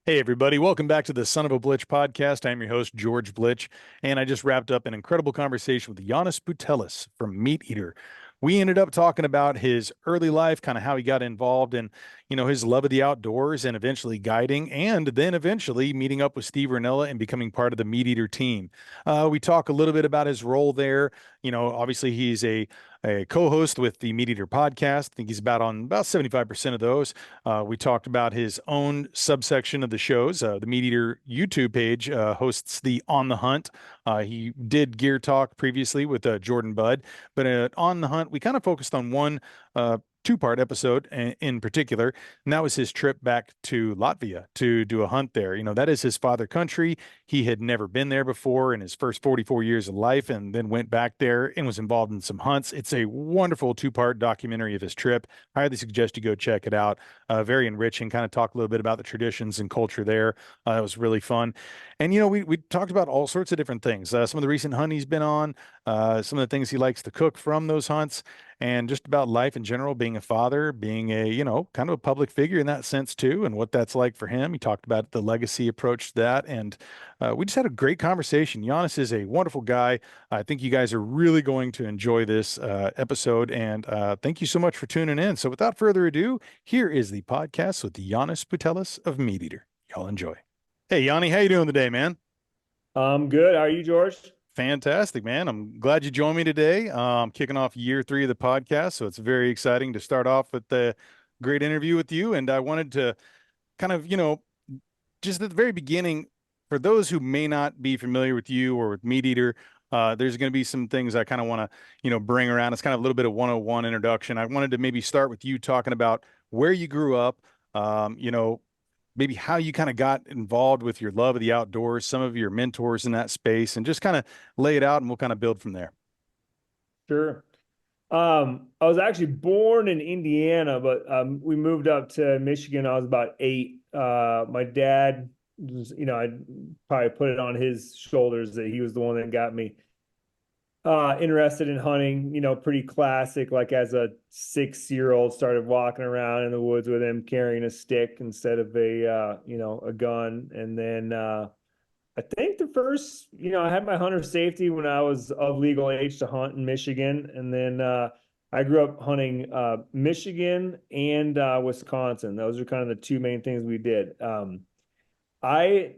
Hey, everybody. Welcome back to the Son of a Blitch podcast. I'm your host, George Blitch, and I just wrapped up an incredible conversation with Janis Putelis from MeatEater. We ended up talking about his early life, kind of how he got involved in, his love of the outdoors and eventually guiding, and then eventually meeting up with Steve Rinella and becoming part of the MeatEater team. We talk a little bit about his role there. Obviously he's a co-host with the MeatEater podcast. I think he's about 75% of those. We talked about his own subsection of the shows. The MeatEater YouTube page hosts the On the Hunt. He did Gear Talk previously with Jordan Budd, but On the Hunt, we kind of focused on one two-part episode in particular, and that was his trip back to Latvia to do a hunt there. That is his father country. He had never been there before in his first 44 years of life, and then went back there and was involved in some hunts. It's a wonderful two-part documentary of his trip. I highly suggest you go check it out. Very enriching. Kind of talk a little bit about the traditions and culture there. It was really fun. And we talked about all sorts of different things. Some of the recent hunt he's been on, some of the things he likes to cook from those hunts, and just about life in general, being a father, being a, kind of a public figure in that sense too, and what that's like for him. He talked about the legacy approach to that, and we just had a great conversation. Giannis is a wonderful guy. I think you guys are really going to enjoy this episode, and thank you so much for tuning in. So without further ado, here is the podcast with Janis Putelis of MeatEater. Y'all enjoy. Hey, Yanni, how you doing today, man? I'm good. How are you, George? Fantastic, man. I'm glad you joined me today. Kicking off year three of the podcast, so it's very exciting to start off with the great interview with you. And I wanted to kind of, just at the very beginning, for those who may not be familiar with you or with MeatEater, there's going to be some things I kind of want to, bring around. It's kind of a little bit of 101 introduction. I wanted to maybe start with you talking about where you grew up, maybe how you kind of got involved with your love of the outdoors, some of your mentors in that space, and just kind of lay it out and we'll kind of build from there. Sure. I was actually born in Indiana, but we moved up to Michigan. I was about 8. My dad was, I probably put it on his shoulders that he was the one that got me interested in hunting, pretty classic. Like as a 6-year-old, started walking around in the woods with him carrying a stick instead of a gun. And then I think the first, I had my hunter safety when I was of legal age to hunt in Michigan. And then I grew up hunting Michigan and Wisconsin. Those are kind of the two main things we did. I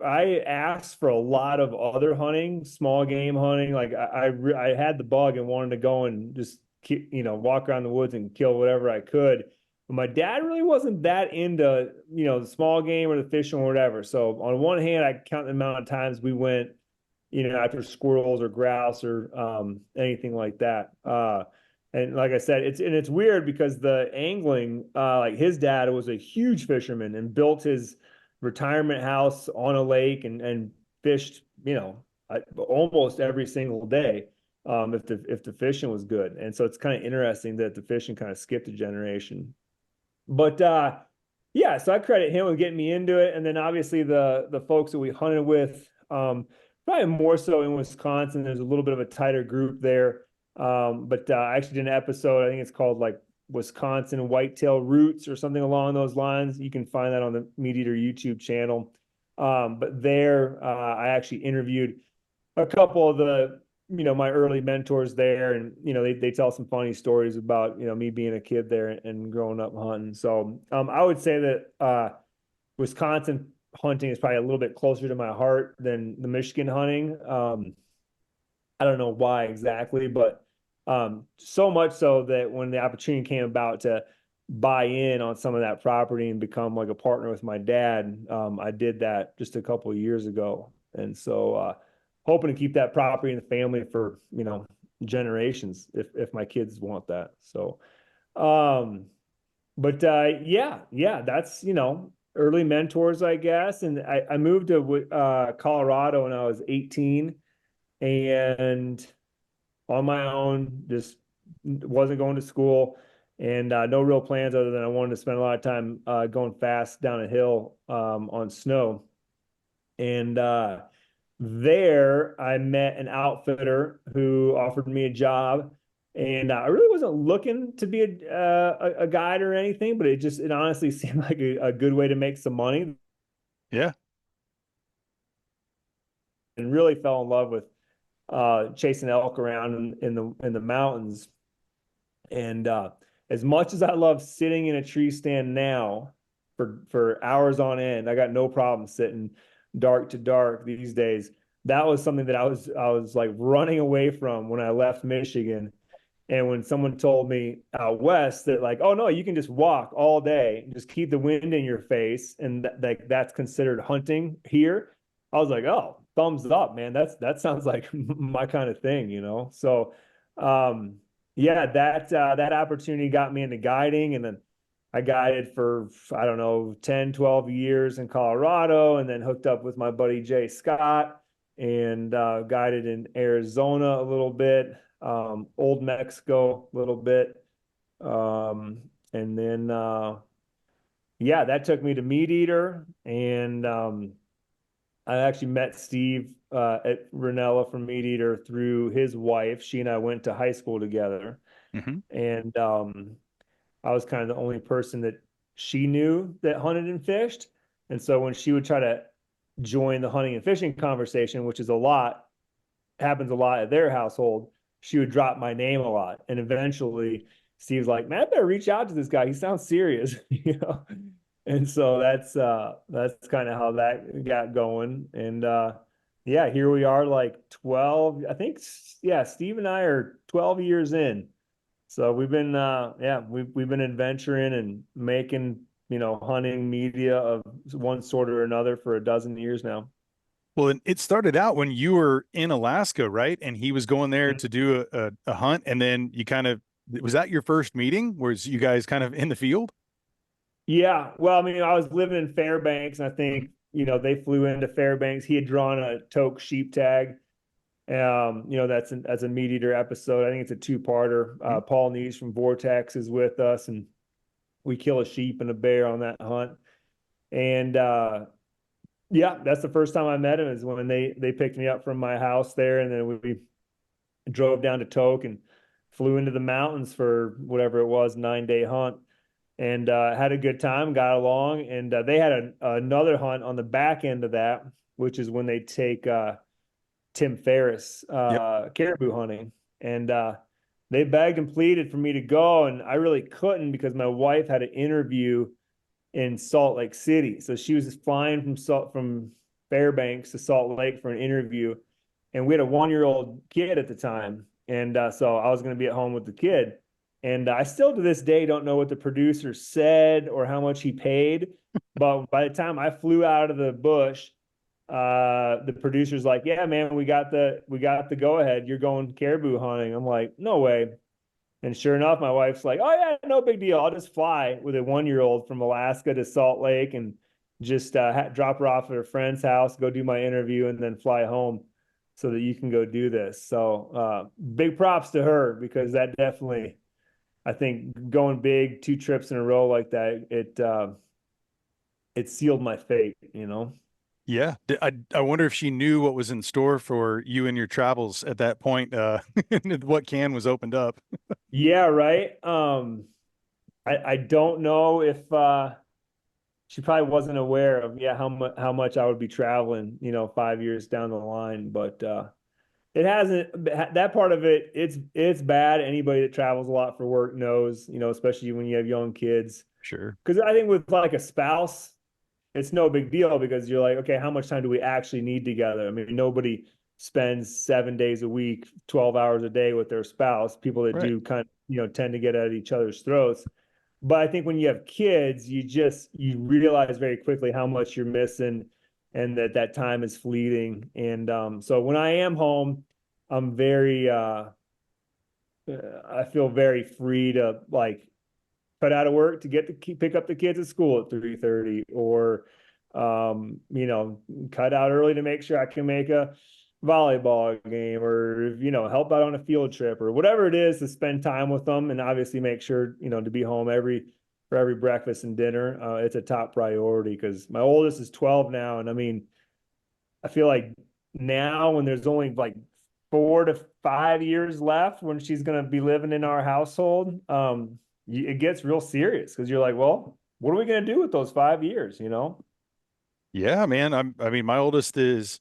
I asked for a lot of other hunting, small game hunting. Like I had the bug and wanted to go and just walk around the woods and kill whatever I could. But my dad really wasn't that into the small game or the fishing or whatever. So on one hand, I count the amount of times we went after squirrels or grouse or anything like that. And like I said, it's weird because the angling, like his dad was a huge fisherman and built his retirement house on a lake and fished, almost every single day, if the fishing was good. And so it's kind of interesting that the fishing kind of skipped a generation. But yeah, so I credit him with getting me into it. And then obviously the folks that we hunted with, probably more so in Wisconsin. There's a little bit of a tighter group there. But I actually did an episode, I think it's called like Wisconsin Whitetail Roots or something along those lines. You can find that on the MeatEater YouTube channel. But there, I actually interviewed a couple of my early mentors there, and they tell some funny stories about me being a kid there and growing up hunting. So I would say that Wisconsin hunting is probably a little bit closer to my heart than the Michigan hunting. I don't know why exactly, but so much so that when the opportunity came about to buy in on some of that property and become like a partner with my dad, I did that just a couple of years ago. And so hoping to keep that property in the family for, generations if my kids want that. So um but yeah, that's early mentors, I guess. And I moved to Colorado when I was 18 and on my own, just wasn't going to school and no real plans other than I wanted to spend a lot of time going fast down a hill on snow. And there I met an outfitter who offered me a job. And I really wasn't looking to be a guide or anything, but it honestly seemed like a good way to make some money. Yeah. and really fell in love with chasing elk around in the mountains. And as much as I love sitting in a tree stand now for hours on end, I got no problem sitting dark to dark these days. That was something that I was like running away from when I left Michigan. And when someone told me out west that like, oh no, you can just walk all day, just keep the wind in your face, and like that's considered hunting here, I was like, oh, thumbs up, man. That sounds like my kind of thing, you know. So, um, yeah, that opportunity got me into guiding, and then I guided for I don't know 10, 12 years in Colorado, and then hooked up with my buddy Jay Scott and guided in Arizona a little bit, Old Mexico a little bit. And then, yeah, that took me to MeatEater. And I actually met Steve at Rinella from MeatEater through his wife. She and I went to high school together. Hmm. And I was kind of the only person that she knew that hunted and fished. And so when she would try to join the hunting and fishing conversation, which is a lot, happens a lot at their household, she would drop my name a lot. And eventually Steve's like, man, I better reach out to this guy. He sounds serious, you know? And so that's kind of how that got going. And yeah, here we are like 12, I think, yeah, Steve and I are 12 years in. So we've been yeah, we've been adventuring and making, you know, hunting media of one sort or another for a dozen years now. Well, it started out when you were in Alaska, right? And he was going there to do a hunt, and then you kind of was that your first meeting? Was you guys kind of in the field? Yeah, well, I mean, I was living in Fairbanks, and I Mhm. think, you know, they flew into Fairbanks. He had drawn a toque sheep tag. You know, that's a MeatEater episode. I think it's a two-parter. Mhm. Paul Neese from Vortex is with us, and we kill a sheep and a bear on that hunt. And yeah, that's the first time I met him is when they picked me up from my house there, and then we drove down to Toke and flew into the mountains for whatever it was, 9 day hunt, and had a good time, got along, and they had another hunt on the back end of that, which is when they take Tim Ferriss Yep. caribou hunting, and they begged and pleaded for me to go, and I really couldn't because my wife had an interview in Salt Lake City. So she was flying from Fairbanks to Salt Lake for an interview, and we had a 1 year old kid at the time, and so I was going to be at home with the kid. And I still to this day don't know what the producer said or how much he paid. But by the time I flew out of the bush, the producer's like, "Yeah, man, we got the go ahead. You're going caribou hunting." I'm like, "No way." And sure enough, my wife's like, "Oh yeah, no big deal. I'll just fly with a 1 year old from Alaska to Salt Lake and just drop her off at her friend's house, go do my interview, and then fly home so that you can go do this." So big props to her because that definitely, I think, going big 2 trips in a row like that, it sealed my fate, you know. Yeah. I wonder if she knew what was in store for you and your travels at that point, what can was opened up. Yeah, right. I don't know if she probably wasn't aware of how much I would be traveling, you know, 5 years down the line. But it hasn't that part of it. It's bad. Anybody that travels a lot for work knows, you know, especially when you have young kids. Sure. Because I think with like a spouse, it's no big deal because you're like, okay, how much time do we actually need together? I mean, nobody spends 7 days a week, 12 hours a day with their spouse. People that Right. do kind of, you know, tend to get at each other's throats. But I think when you have kids, you realize very quickly how much you're missing and that time is fleeting. And so when I am home, I'm very I feel very free to like cut out of work to pick up the kids at school at 3:30, or you know, cut out early to make sure I can make a volleyball game, or you know, help out on a field trip or whatever it is to spend time with them, and obviously make sure, you know, to be home for every breakfast and dinner. It's a top priority because my oldest is 12 now, and I mean, I feel like now when there's only like 4 to 5 years left when she's going to be living in our household, it gets real serious because you're like, well, what are we going to do with those 5 years, you know? Yeah, man. I mean, my oldest is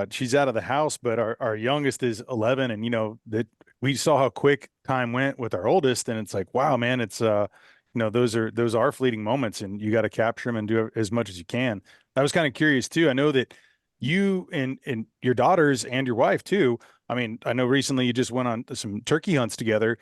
she's out of the house, but our youngest is 11, and that we saw how quick time went with our oldest, and it's like, wow, man, it's those are fleeting moments, and you got to capture them and do as much as you can. I was kind of curious too. I know that you and your daughters and your wife too. I mean, I know recently you just went on some turkey hunts together.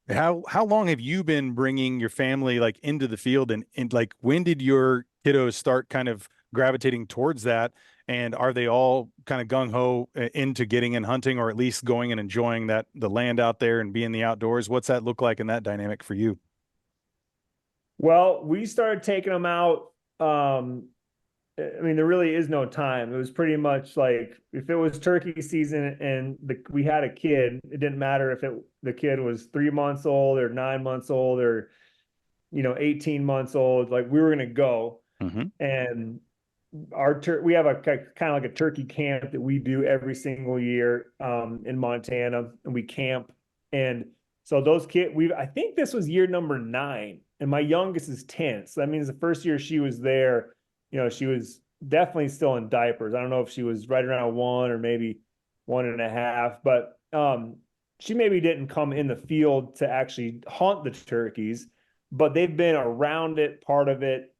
How long have you been bringing your family like into the field, and like when did your kiddos start kind of gravitating towards that? And are they all kind of gung ho into getting in hunting, or at least going and enjoying the land out there and being in the outdoors? What's that look like in that dynamic for you? Well, we started taking them out. I mean, there really is no time. It was pretty much like if it was turkey season and we had a kid, it didn't matter if the kid was 3 months old or 9 months old or 18 months old. Like we were gonna go, Hmm. and we have a kind of like a turkey camp that we do every single year in Montana, and we camp. And so those kids, I think this was year number 9, and my youngest is 10. So that means the first year she was there, she was definitely still in diapers. I don't know if she was right around 1 or maybe 1.5, but she maybe didn't come in the field to actually hunt the turkeys, but they've been around it, part of it,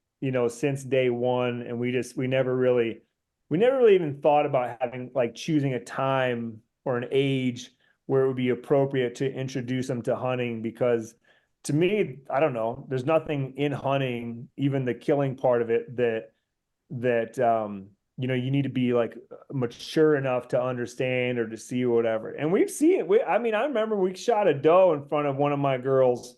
since day one. And we never really even thought about having like choosing a time or an age where it would be appropriate to introduce them to hunting, because to me, I don't know, there's nothing in hunting, even the killing part of it, that you need to be like mature enough to understand or to see or whatever. And we've seen it. I mean, I remember we shot a doe in front of one of my girls,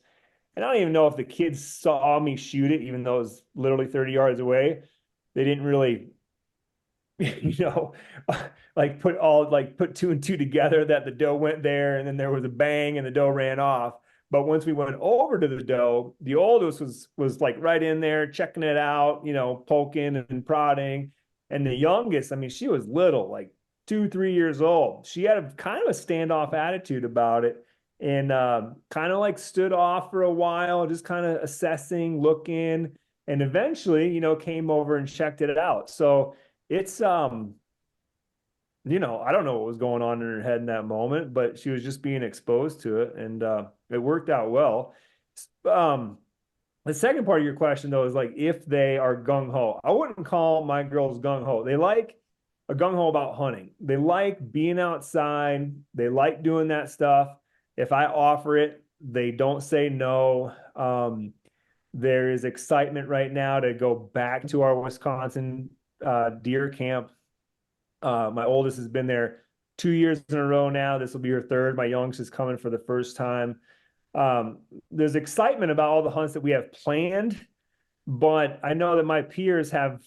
and I don't even know if the kids saw me shoot it, even though it was literally 30 yards away. They didn't really, you know, put two and two together that the doe went there, and then there was a bang and the doe ran off. But once we went over to the doe, the oldest was like right in there checking it out, poking and prodding. And the youngest, I mean, she was little, like 2, 3 years old. She had a kind of a standoff attitude about it, and kind of like stood off for a while, just kind of assessing, looking, and eventually, came over and checked it out. So it's I don't know what was going on in her head in that moment, but she was just being exposed to it, and it worked out well. um the second part of your question though is like if they are gung-ho. I wouldn't call my girls gung-ho. They like a gung-ho about hunting. They like being outside. They like doing that stuff. If I offer it, they don't say no. There is excitement right now to go back to our Wisconsin deer camp. My oldest has been there 2 years in a row now. This will be her third. My youngest is coming for the first time. There's excitement about all the hunts that we have planned, but I know that my peers have,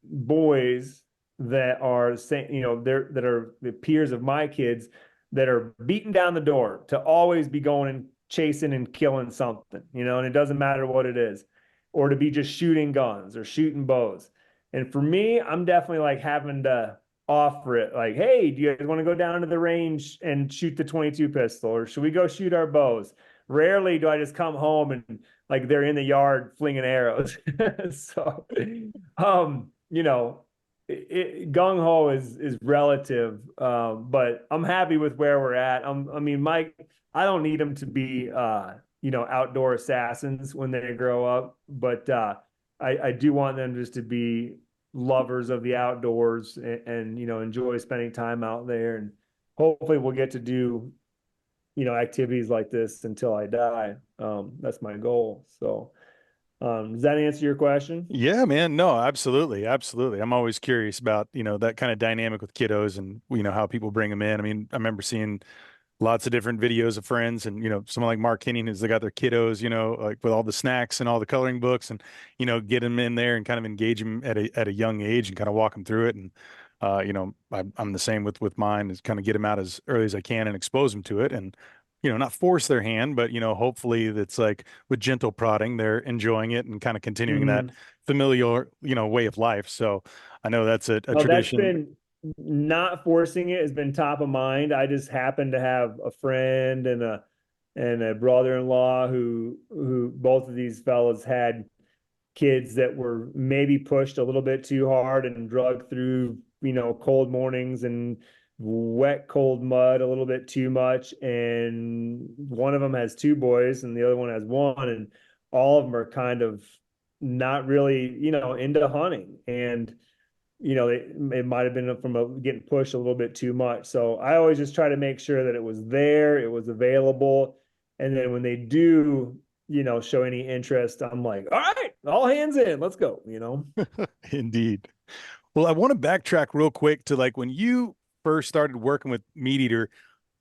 boys that are saying, that are the peers of my kids that are beating down the door to always be going and chasing and killing something, and it doesn't matter what it is, or to be just shooting guns or shooting bows. And for me, I'm definitely like having to offer it like, hey, do you guys want to go down to the range and shoot the 22 pistol, or should we go shoot our bows? Rarely do I just come home and like they're in the yard flinging arrows. So, gung ho is relative, but I'm happy with where we're at. I mean, Mike, I don't need them to be, outdoor assassins when they grow up, but I do want them just to be lovers of the outdoors, and enjoy spending time out there. And hopefully, we'll get to do activities like this until I die. That's my goal. So, does that answer your question? Yeah, man. No, absolutely. Absolutely. I'm always curious about, that kind of dynamic with kiddos and, how people bring them in. I mean, I remember seeing lots of different videos of friends and, someone like Mark Henning who's they got their kiddos, like with all the snacks and all the coloring books and, get them in there and kind of engage them at a young age and kind of walk them through it. And, I'm the same with mine is kind of get them out as early as I can and expose them to it. And, not force their hand, but, hopefully that's like with gentle prodding, they're enjoying it and kind of continuing that Mm-hmm. familiar, way of life. So I know that's a Well, that's tradition. been not forcing it has been top of mind. I just happen to have a friend and a brother-in-law who both of these fellas had kids that were maybe pushed a little bit too hard and drugged through, cold mornings and wet, cold mud a little bit too much. And one of them has two boys and the other one has one. And all of them are kind of not really, into hunting. And, it might have been from getting pushed a little bit too much. So I always just try to make sure that it was there, it was available. And then when they do, show any interest, I'm like, all right, all hands in, let's go. Indeed. Well, I want to backtrack real quick to like when you first started working with MeatEater.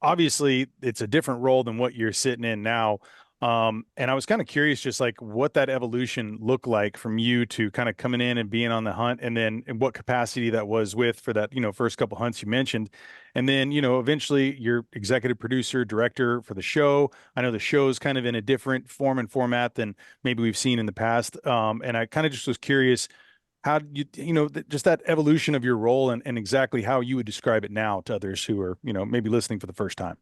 Obviously, it's a different role than what you're sitting in now. And I was kind of curious, just like what that evolution looked like from you to kind of coming in and being on the hunt, and then in what capacity that was with for that, first couple hunts you mentioned. And then, eventually you're executive producer, director for the show. I know the show is kind of in a different form and format than maybe we've seen in the past. And I kind of just was curious how just that evolution of your role and exactly how you would describe it now to others who are, maybe listening for the first time.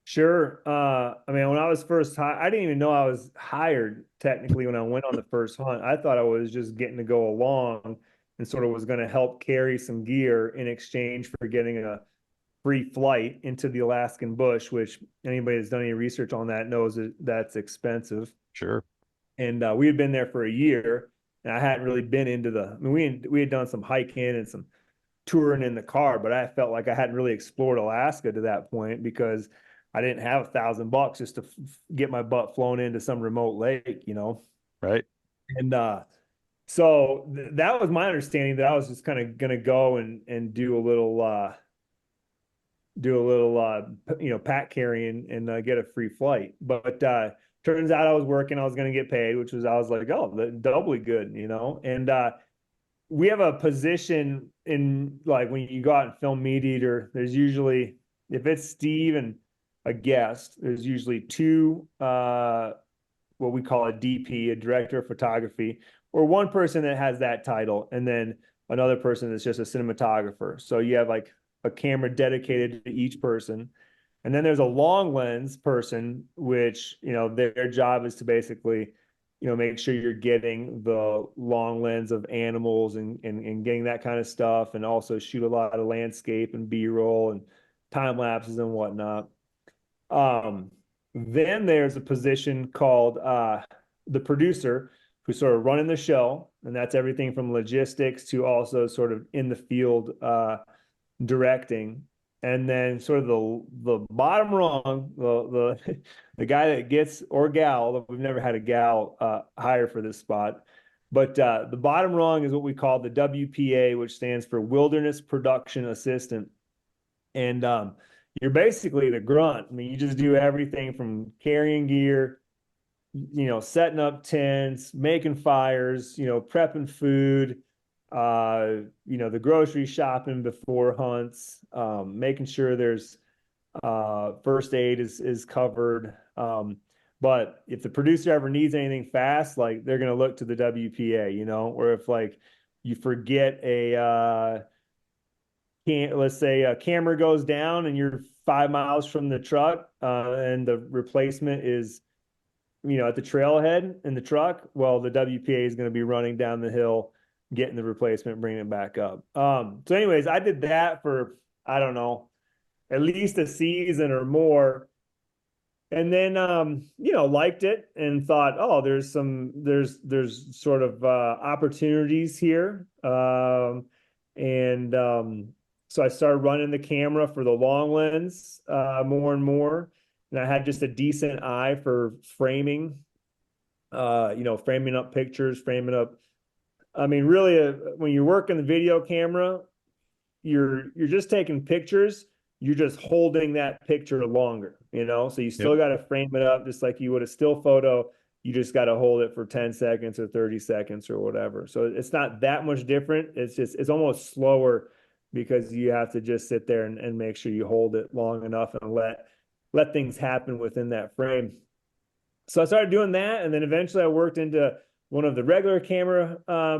Sure. I mean, when I was first I didn't even know I was hired technically when I went on the first hunt. I thought I was just getting to go along and sort of was going to help carry some gear in exchange for getting a free flight into the Alaskan bush, which anybody that's done any research on that knows that that's expensive. Sure. And we had been there for a year, and I hadn't really been into I mean, we had done some hiking and some touring in the car, but I felt like I hadn't really explored Alaska to that point because I didn't have $1,000 just to get my butt flown into some remote lake. Right. And so that was my understanding that I was just kind of gonna go and do a little pack carrying and get a free flight. But turns out I was working, I was gonna get paid, which was I was like, oh, doubly good. And we have a position in like when you go out and film MeatEater, there's usually if it's Steve and a guest, there's usually two what we call a DP, a director of photography, or one person that has that title, and then another person that's just a cinematographer. So you have like a camera dedicated to each person. And then there's a long lens person, which, their job is to basically, make sure you're getting the long lens of animals and getting that kind of stuff, and also shoot a lot of landscape and B-roll and time lapses and whatnot. Then there's a position called the producer who's sort of running the show, and that's everything from logistics to also sort of in the field directing. And then sort of the bottom rung, the guy that gets or gal, we've never had a gal hire for this spot, but the bottom rung is what we call the WPA, which stands for Wilderness Production Assistant. And you're basically the grunt. I mean, you just do everything from carrying gear, setting up tents, making fires, prepping food, the grocery shopping before hunts, making sure there's first aid is covered. But if the producer ever needs anything fast, like they're gonna look to the WPA, or if like you forget let's say a camera goes down and you're 5 miles from the truck, and the replacement is, at the trailhead in the truck, well, the WPA is going to be running down the hill, getting the replacement, bringing it back up. So anyways, I did that for, I don't know, at least a season or more. And then, liked it and thought, oh, there's sort of opportunities here. And so I started running the camera for the long lens more and more. And I had just a decent eye for framing, framing up pictures, framing up. I mean, really, when you work in the video camera, you're just taking pictures. You're just holding that picture longer. So you Yep. still got to frame it up just like you would a still photo. You just got to hold it for 10 seconds or 30 seconds or whatever. So it's not that much different. It's almost slower because you have to just sit there and make sure you hold it long enough and let things happen within that frame. So I started doing that, and then eventually I worked into one of the regular camera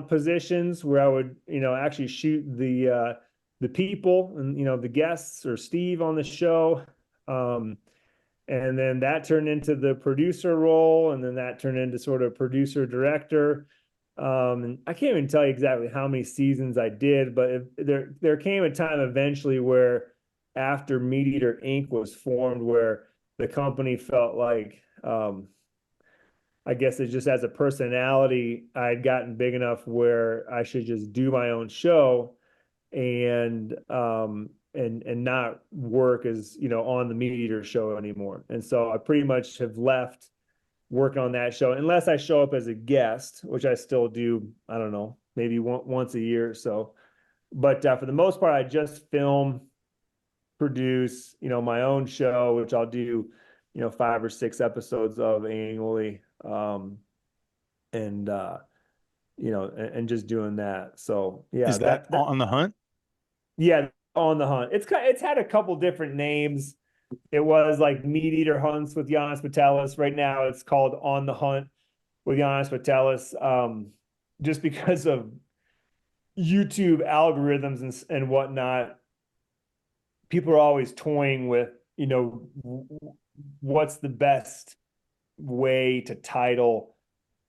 positions where I would, actually shoot the people and the guests or Steve on the show. And then that turned into the producer role, and then that turned into sort of producer director. And I can't even tell you exactly how many seasons I did, but there came a time eventually where after MeatEater Inc. was formed, where the company felt like, I guess it just as a personality, I had gotten big enough where I should just do my own show and not work as, on the MeatEater show anymore. And so I pretty much have left working on that show, unless I show up as a guest, which I still do. I don't know, maybe once a year or so. But for the most part, I just film, produce, my own show, which I'll do, 5 or 6 episodes of annually, and and just doing that. So yeah, Is that that On the Hunt? yeah, on the hunt. It's had a couple different names. It was like MeatEater Hunts with Janis Putelis. Right now, it's called On the Hunt with Janis Putelis, just because of YouTube algorithms and whatnot. People are always toying with, what's the best way to title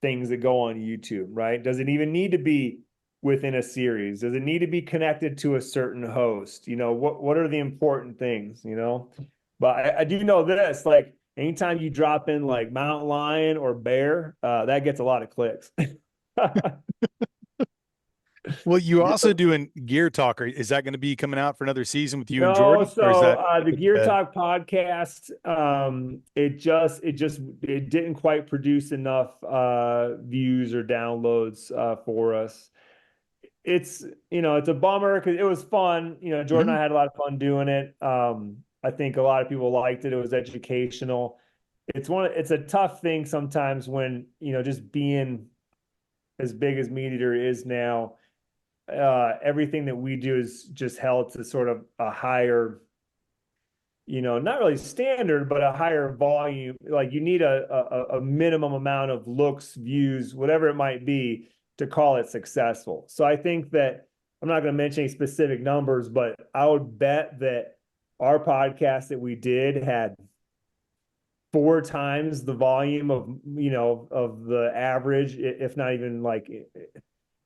things that go on YouTube, right? Does it even need to be within a series? Does it need to be connected to a certain host? What are the important things? But I do know this, like anytime you drop in like mountain lion or bear, that gets a lot of clicks. Well, you also doing Gear Talker. Is that going to be coming out for another season with you and No, Jordan, or is so that the put to Gear bed? Talk podcast, it didn't quite produce enough views or downloads for us. It's a bummer because it was fun. Jordan Mhm. and I had a lot of fun doing it. I think a lot of people liked it. It was educational. It's a tough thing sometimes when, just being as big as MeatEater is now, everything that we do is just held to sort of a higher, not really standard, but a higher volume. Like you need a minimum amount of looks, views, whatever it might be to call it successful. So I think that I'm not going to mention any specific numbers, but I would bet that our podcast that we did had 4 times the volume of the average, if not even like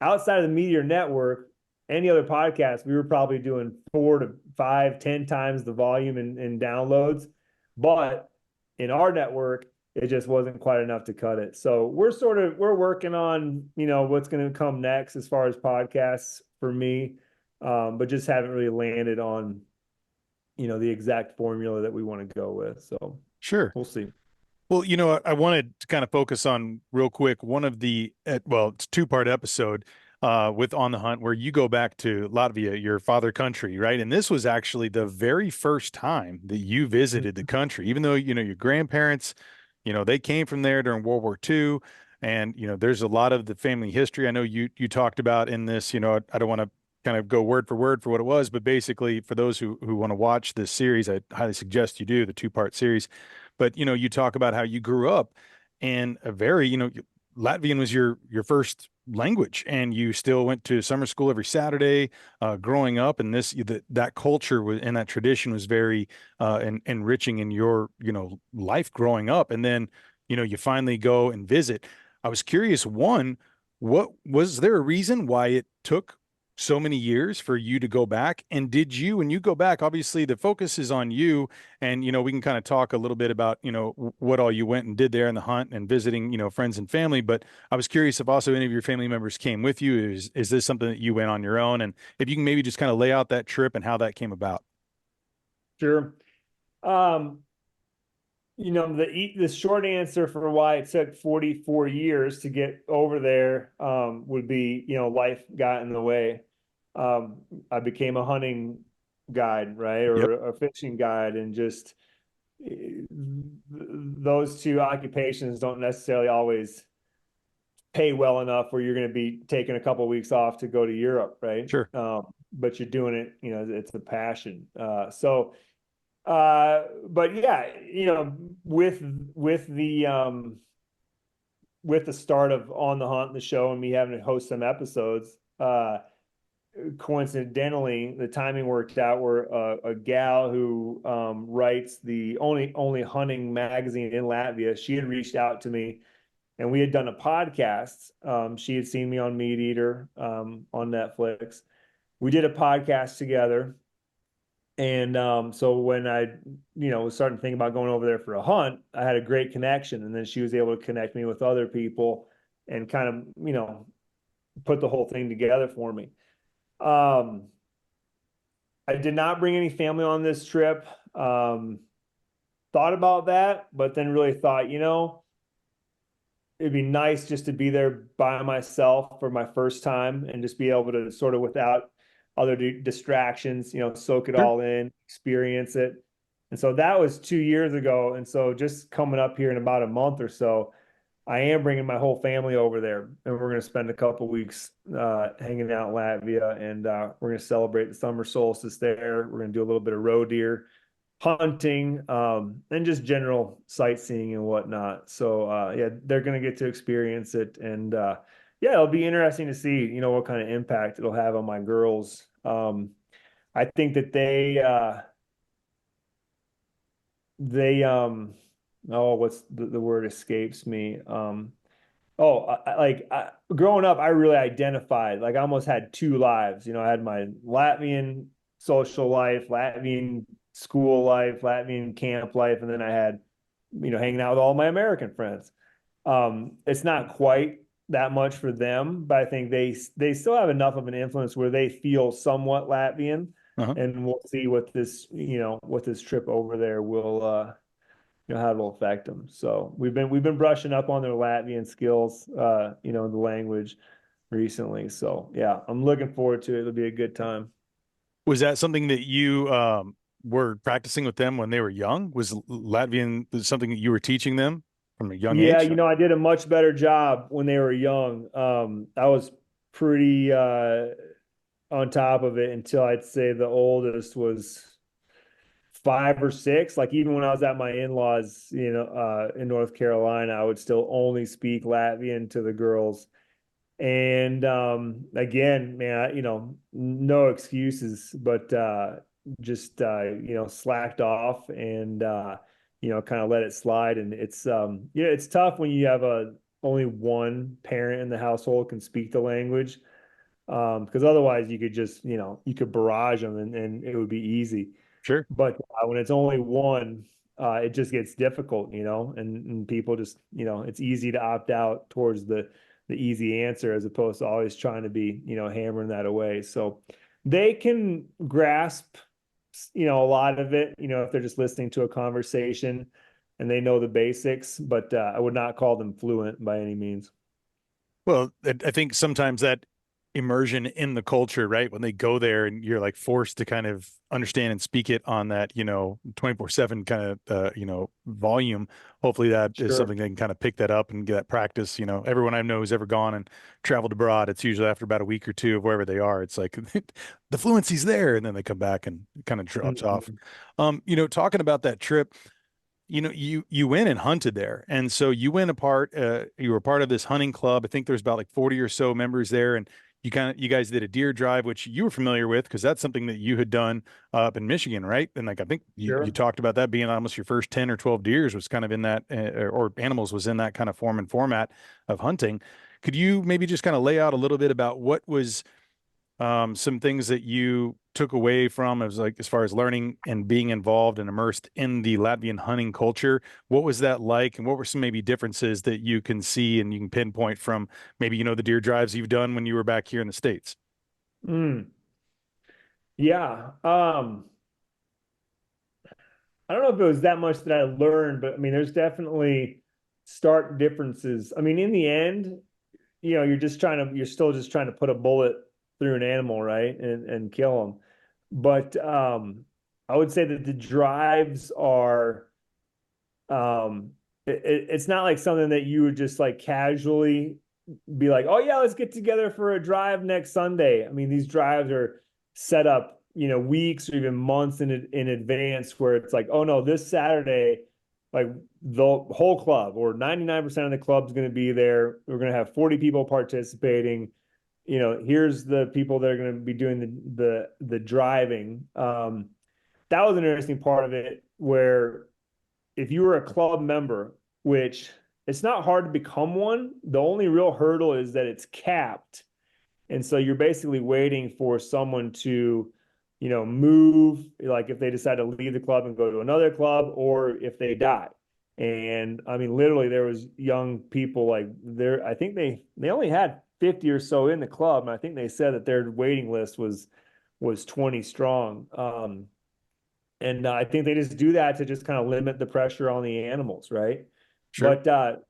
outside of the MeatEater network, any other podcast, we were probably doing 4 to 5, 10 times the volume in downloads. But in our network, it just wasn't quite enough to cut it. So we're working on, what's going to come next as far as podcasts for me. But just haven't really landed on, the exact formula that we want to go with. So Sure. we'll see. Well, I wanted to kind of focus on real quick one of well, it's a two-part episode with On the Hunt where you go back to Latvia, your father country, right? And this was actually the very first time that you visited the country, even though, your grandparents, they came from there during World War II. And, there's a lot of the family history. I know you talked about in this, I don't want to kind of go word for word for what it was, but basically for those who want to watch this series, I highly suggest you do the two-part series. But you talk about how you grew up in a very, Latvian was your first language, and you still went to summer school every Saturday, growing up, and that culture was and that tradition was very enriching in your life growing up. And then you finally go and visit. I was curious, one, what was there a reason why it took so many years for you to go back? And did you, when you go back, obviously the focus is on you, and we can kind of talk a little bit about what all you went and did there in the hunt and visiting friends and family. But I was curious if also any of your family members came with you. Is this something that you went on your own? And if you can maybe just kind of lay out that trip and how that came about. Sure. Um, the short answer for why it took 44 years to get over there would be, life got in the way. Um, I became a hunting guide, right, Yep. or a fishing guide, and just those two occupations don't necessarily always pay well enough where you're going to be taking a couple of weeks off to go to Europe, right? Sure. But you're doing it, it's a passion. But yeah, with with the start of On the Hunt, the show, and me having to host some episodes, coincidentally, the timing worked out where a gal who writes the only hunting magazine in Latvia, she had reached out to me and we had done a podcast. She had seen me on MeatEater on Netflix. We did a podcast together. And so when I, was starting to think about going over there for a hunt, I had a great connection. And then she was able to connect me with other people and kind of, put the whole thing together for me. Um, I did not bring any family on this trip. Thought about that, but then really thought, it'd be nice just to be there by myself for my first time and just be able to sort of without other distractions, soak it Sure. all in, experience it. And so that was 2 years ago. And so just coming up here in about a month or so, I am bringing my whole family over there, and we're going to spend a couple weeks hanging out in Latvia, and we're going to celebrate the summer solstice there. We're going to do a little bit of roe deer hunting, and just general sightseeing and whatnot. So yeah, they're going to get to experience it, and yeah, it'll be interesting to see, what kind of impact it'll have on my girls. I think that they oh, what's the word escapes me. Growing up, I really identified, like I almost had two lives. I had my Latvian social life, Latvian school life, Latvian camp life, and then I had, hanging out with all my American friends. It's not quite that much for them, but I think they still have enough of an influence where they feel somewhat Latvian, Uh-huh. and we'll see what this trip over there will how it'll affect them. So we've been brushing up on their Latvian skills, the language recently. So yeah, I'm looking forward to it. It'll be a good time. Was that something that you were practicing with them when they were young? Was Latvian something that you were teaching them from a young Yeah, age? I did a much better job when they were young. I was pretty on top of it until I'd say the oldest was 5 or 6. Like even when I was at my in-laws, in North Carolina, I would still only speak Latvian to the girls. And again, man, no excuses, but just slacked off and kind of let it slide. And it's it's tough when you have a only one parent in the household can speak the language. Because otherwise you could just, you could barrage them and it would be easy. Sure. But when it's only one, it just gets difficult, and people just, it's easy to opt out towards the easy answer as opposed to always trying to be, hammering that away. So they can grasp, a lot of it, if they're just listening to a conversation and they know the basics, but I would not call them fluent by any means. Well, I think sometimes that immersion in the culture, right? When they go there and you're like forced to kind of understand and speak it on that, 24/7 kind of, volume. Hopefully that is Sure. something they can kind of pick that up and get that practice. Everyone I know who's ever gone and traveled abroad, it's usually after about a week or two of wherever they are. It's like the fluency's there, and then they come back and it kind of drops off. Mhm. Talking about that trip, you went and hunted there, and so you went apart. You were part of this hunting club. I think there's about like 40 or so members there, and you guys did a deer drive, which you were familiar with because that's something that you had done up in Michigan, right? And like I think you Sure. talked about that being almost your first 10 or 12 deers was kind of in that, or animals was in that kind of form and format of hunting. Could you maybe just kind of lay out a little bit about what was some things that you took away from as far as learning and being involved and immersed in the Latvian hunting culture? What was that like, and what were some maybe differences that you can see and you can pinpoint from maybe the deer drives you've done when you were back here in the States? Mm. Yeah. I don't know if it was that much that I learned, but I mean, there's definitely stark differences. I mean, in the end, you're still just trying to put a bullet through an animal, right? And kill them. But I would say that the drives are, um, it's not like something that you would just like casually be like, oh yeah, let's get together for a drive next Sunday. I mean, these drives are set up, weeks or even months in advance where it's like, oh no, this Saturday, like the whole club or 99% of the club's going to be there. We're going to have 40 people participating. here's the people that are going to be doing the driving. That was an interesting part of it where if you were a club member, which it's not hard to become one, the only real hurdle is that it's capped. And so you're basically waiting for someone to, move, like if they decide to leave the club and go to another club, or if they die. And I mean, literally, there was young people like there. I think they only had 50 or so in the club, and I think they said that their waiting list was 20 strong. And I think they just do that to just kind of limit the pressure on the animals, right? Sure. But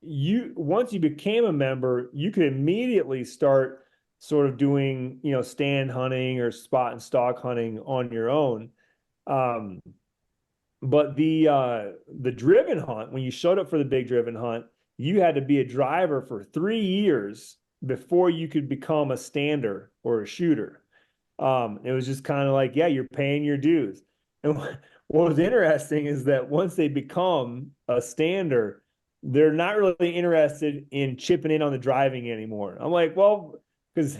you once you became a member, you could immediately start sort of doing, stand hunting or spot and stalk hunting on your own. Um, but the driven hunt, when you showed up for the big driven hunt, you had to be a driver for 3 years before you could become a stander or a shooter. It was just kind of like, yeah, you're paying your dues. And what was interesting is that once they become a stander, they're not really interested in chipping in on the driving anymore. I'm like, well, because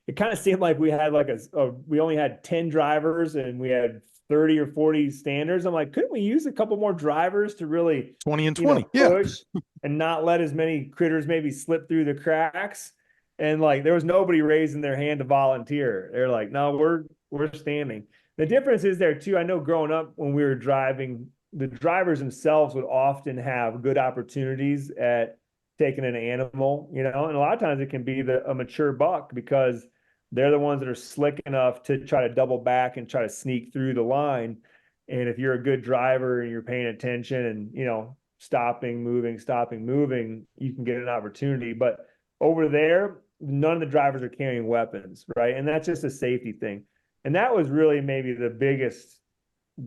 it kind of seemed like we had like we only had 10 drivers and we had 30 or 40 standards. I'm like, couldn't we use a couple more drivers to really, 20 and 20. Yeah. push and not let as many critters maybe slip through the cracks? And like there was nobody raising their hand to volunteer. They're like, no, we're standing. The difference is there too. I know growing up when we were driving, the drivers themselves would often have good opportunities at taking an animal, and a lot of times it can be a mature buck because they're the ones that are slick enough to try to double back and try to sneak through the line. And if you're a good driver and you're paying attention and, stopping, moving, you can get an opportunity. But over there, none of the drivers are carrying weapons, right? And that's just a safety thing. And that was really maybe the biggest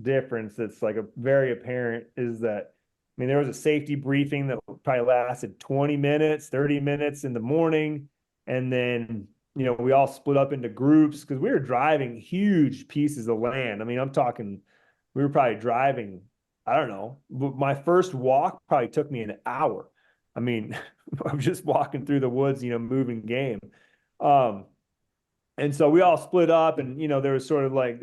difference that's like a very apparent is that, I mean, there was a safety briefing that probably lasted 20 minutes, 30 minutes in the morning. And then, we all split up into groups because we were driving huge pieces of land. I mean, I'm talking, we were probably driving, I don't know, my first walk probably took me an hour. I mean, I'm just walking through the woods, moving game. Um, and so we all split up and, there was sort of like,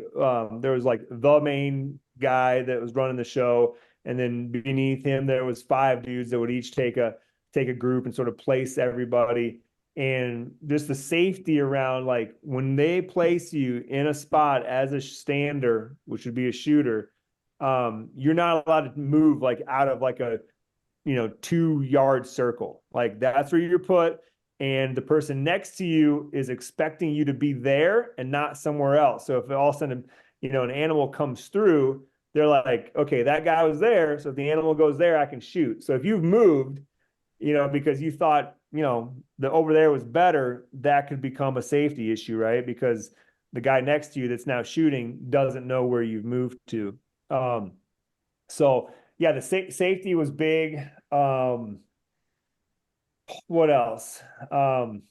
there was like the main guy that was running the show. And then beneath him, there was 5 dudes that would each take a group and sort of place everybody. And just the safety around, like when they place you in a spot as a stander, which would be a shooter, you're not allowed to move like out of like a 2-yard circle. Like that's where you're put. And the person next to you is expecting you to be there and not somewhere else. So if all of a sudden, an animal comes through, they're like, okay, that guy was there. So if the animal goes there, I can shoot. So if you've moved, because you thought, the over there was better, that could become a safety issue, right? Because the guy next to you that's now shooting doesn't know where you've moved to. So yeah, the safety was big. What else? The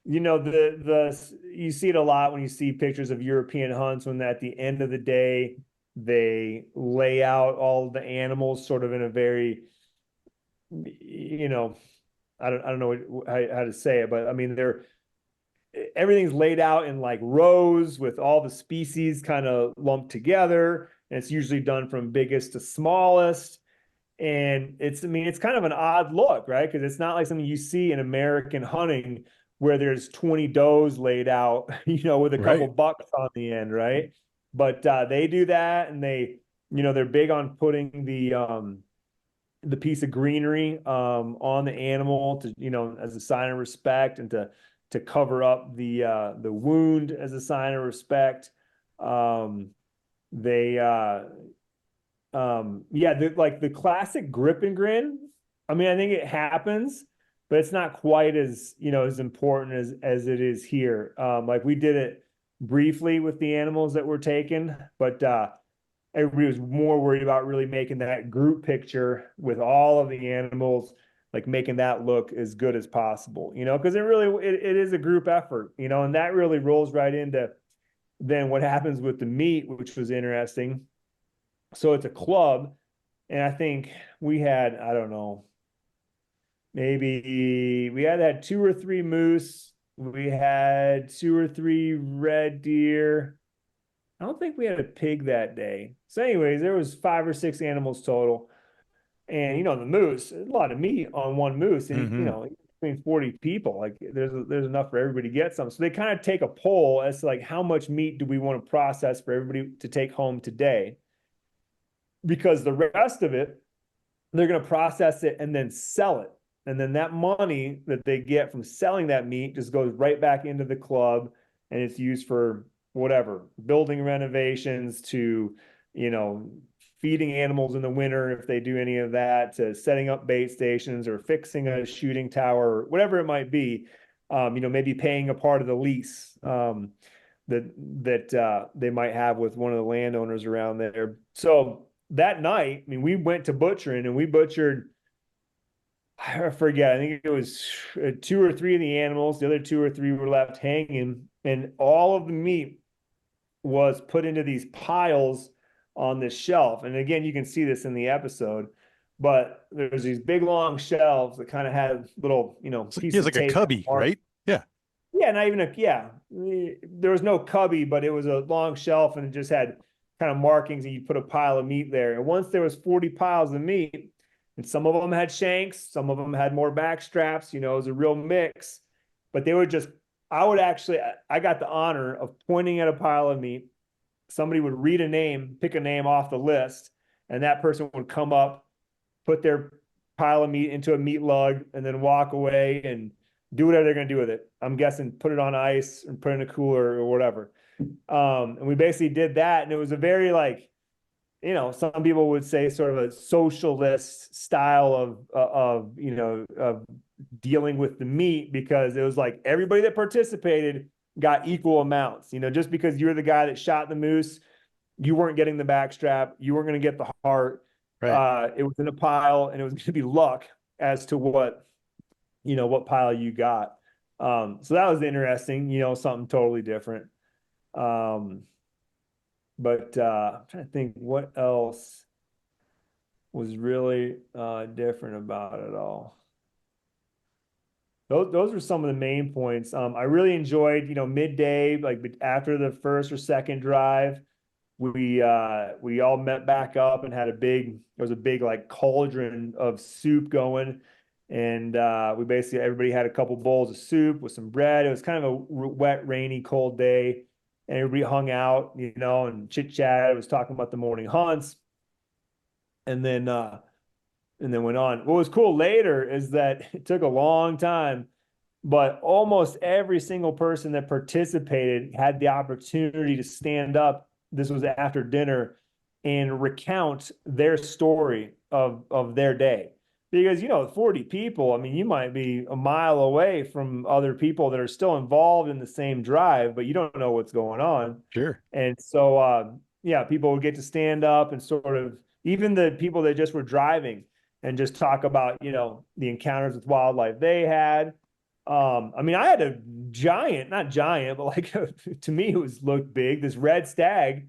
you see it a lot when you see pictures of European hunts when at the end of the day they lay out all the animals sort of in a very, I don't know how to say it, but I mean everything's laid out in like rows with all the species kind of lumped together, and it's usually done from biggest to smallest. And it's kind of an odd look, right? Because it's not like something you see in American hunting where there's 20 does laid out, with a couple Right. bucks on the end, right? But they do that, and they're big on putting the piece of greenery on the animal to, as a sign of respect and to cover up the wound as a sign of respect. They yeah, like the classic grip and grin. I mean, I think it happens, but it's not quite as, as important as it is here. Like we did it briefly with the animals that were taken, but everybody was more worried about really making that group picture with all of the animals, like making that look as good as possible, because it is a group effort, and that really rolls right into then what happens with the meat, which was interesting. So it's a club, and I think we had, I don't know, maybe we had 2 or 3 moose We had 2 or 3 red deer. I don't think we had a pig that day. So, anyways, there was 5 or 6 animals total. And the moose, a lot of meat on one moose, and Hmm. between 40 people, like there's enough for everybody to get some. So they kind of take a poll as to like how much meat do we want to process for everybody to take home today, because the rest of it they're going to process it and then sell it. And then that money that they get from selling that meat just goes right back into the club, and it's used for whatever, building renovations to, you know, feeding animals in the winter if they do any of that, to setting up bait stations or fixing a shooting tower, whatever it might be. Maybe paying a part of the lease that they might have with one of the landowners around there. So that night, I mean, we went to butchering and we butchered, I forget, I think it was 2 or 3 of the animals. The other 2 or 3 were left hanging, and all of the meat was put into these piles on this shelf. And again, you can see this in the episode, but there's these big long shelves that kind of had little, So he piece has of like a tape. cubby, right? Yeah. Yeah, not even yeah. There was no cubby, but it was a long shelf and it just had kind of markings, and you put a pile of meat there. And once there was 40 piles of meat, and some of them had shanks, some of them had more back straps, it was a real mix. But they would just, I got the honor of pointing at a pile of meat. Somebody would read a name, pick a name off the list, and that person would come up, put their pile of meat into a meat lug, and then walk away and do whatever they're going to do with it. I'm guessing put it on ice and put it in a cooler or whatever. And we basically did that. And it was a very like, some people would say sort of a socialist style of dealing with the meat, because it was like everybody that participated got equal amounts. Just because you're the guy that shot the moose, you weren't getting the backstrap, you weren't going to get the heart. Right. It was in a pile, and it was going to be luck as to what pile you got. So that was interesting, something totally different. But I'm trying to think what else was really different about it all. Those are some of the main points. I really enjoyed, midday, like after the first or second drive, we all met back up and had there was a big like cauldron of soup going. And we basically, everybody had a couple bowls of soup with some bread. It was kind of a wet, rainy, cold day. And everybody hung out, and chit chat. I was talking about the morning hunts. And then went on. What was cool later is that it took a long time, but almost every single person that participated had the opportunity to stand up. This was after dinner, and recount their story of their day. Because 40 people, I mean, you might be a mile away from other people that are still involved in the same drive, but you don't know what's going on. Sure. And so yeah, people would get to stand up and sort of, even the people that just were driving, and just talk about, the encounters with wildlife they had. I mean, I had a giant, not giant, but like to me, it looked big. This red stag,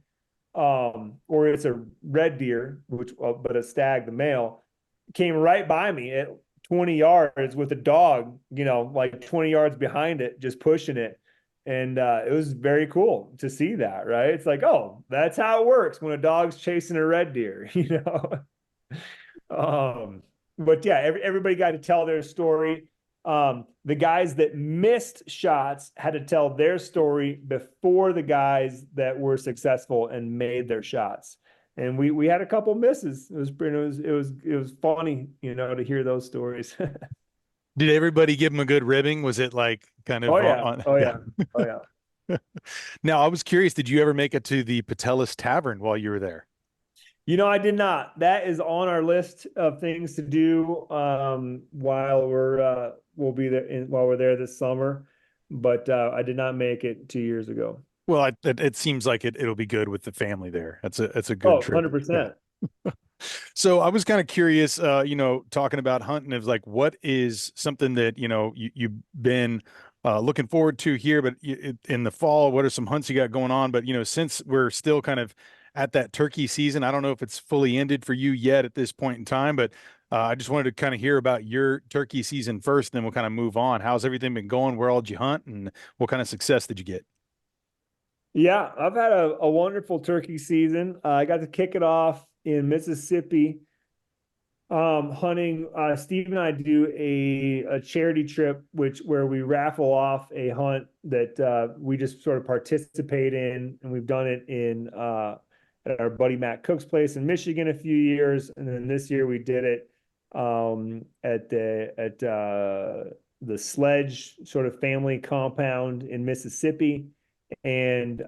or it's a red deer, but a stag, the male, came right by me at 20 yards with a dog, like 20 yards behind it, just pushing it. And it was very cool to see that, right? It's like, oh, that's how it works when a dog's chasing a red deer, Um, but yeah, everybody got to tell their story. The guys that missed shots had to tell their story before the guys that were successful and made their shots. And we had a couple misses. It was funny, to hear those stories. Did everybody give him a good ribbing? Was it like kind Oh of yeah, oh yeah. yeah, oh yeah. Now, I was curious, did you ever make it to the Putelis Tavern while you were there? I did not. That is on our list of things to do while we'll be there while we're there this summer. But I did not make it 2 years ago. Well, it seems like it'll be good with the family there. That's a good Oh, trip. Yeah. 100%. So I was kind of curious, talking about hunting, is like, what is something that, you've been looking forward to here, but in the fall, what are some hunts you got going on? But, since we're still kind of at that turkey season, I don't know if it's fully ended for you yet at this point in time, but I just wanted to kind of hear about your turkey season first, then we'll kind of move on. How's everything been going? Where all did you hunt, and what kind of success did you get? Yeah, I've had a wonderful turkey season. I got to kick it off in Mississippi, hunting. Steve and I do a charity trip, where we raffle off a hunt that we just sort of participate in, and we've done it in at our buddy Matt Cook's place in Michigan a few years, and then this year we did it at the Sledge sort of family compound in Mississippi. And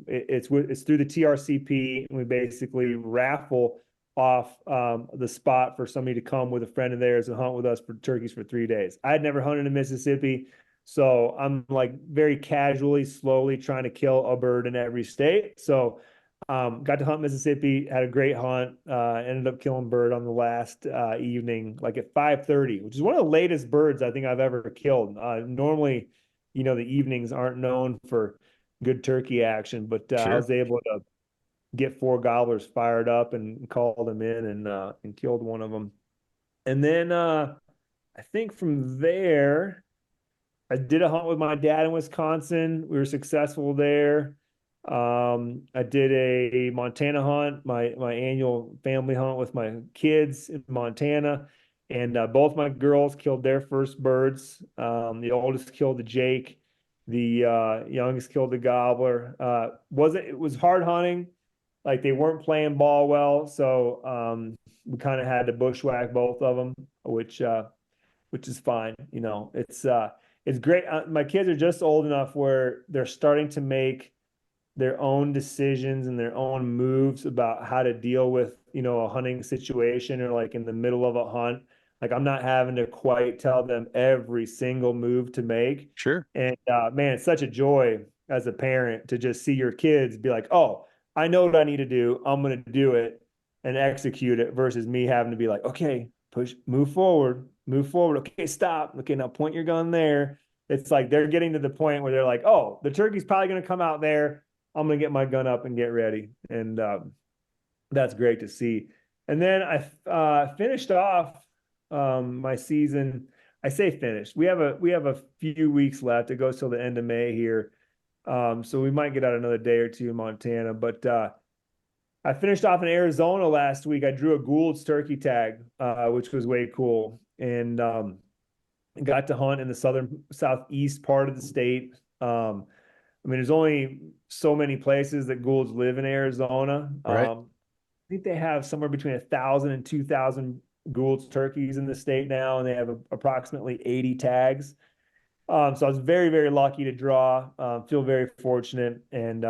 it's through the TRCP, and we basically raffle off the spot for somebody to come with a friend of theirs and hunt with us for turkeys for 3 days. I had never hunted in Mississippi, so I'm like very casually, slowly trying to kill a bird in every state. So got to hunt Mississippi, had a great hunt, ended up killing bird on the last evening, like at 5:30, which is one of the latest birds I think I've ever killed. Normally, the evenings aren't known for good turkey action, but I Sure. was able to get four gobblers fired up and called them in and killed one of them. And then I think from there, I did a hunt with my dad in Wisconsin. We were successful there. I did a Montana hunt, my annual family hunt with my kids in Montana, and both my girls killed their first birds. The oldest killed the Jake, the youngest killed the gobbler. Wasn't It was hard hunting, like they weren't playing ball well, so we kind of had to bushwhack both of them, which is fine. It's great. My kids are just old enough where they're starting to make their own decisions and their own moves about how to deal with, a hunting situation, or like in the middle of a hunt. Like I'm not having to quite tell them every single move to make. Sure. And man, it's such a joy as a parent to just see your kids be like, oh, I know what I need to do. I'm going to do it and execute it, versus me having to be like, okay, push, move forward, move forward. Okay, stop. Okay, now point your gun there. It's like they're getting to the point where they're like, oh, the turkey's probably going to come out there. I'm going to get my gun up and get ready. And that's great to see. And then I finished off my season. I say finished. We have a few weeks left. It goes till the end of May here. So we might get out another day or two in Montana. But I finished off in Arizona last week. I drew a Gould's turkey tag, which was way cool. And got to hunt in the southeast part of the state. I mean, there's only so many places that Goulds live in Arizona. Right. I think they have somewhere between 1,000 and 2,000 Goulds turkeys in the state now, and they have approximately 80 tags. So I was very, very lucky to draw. Feel very fortunate, and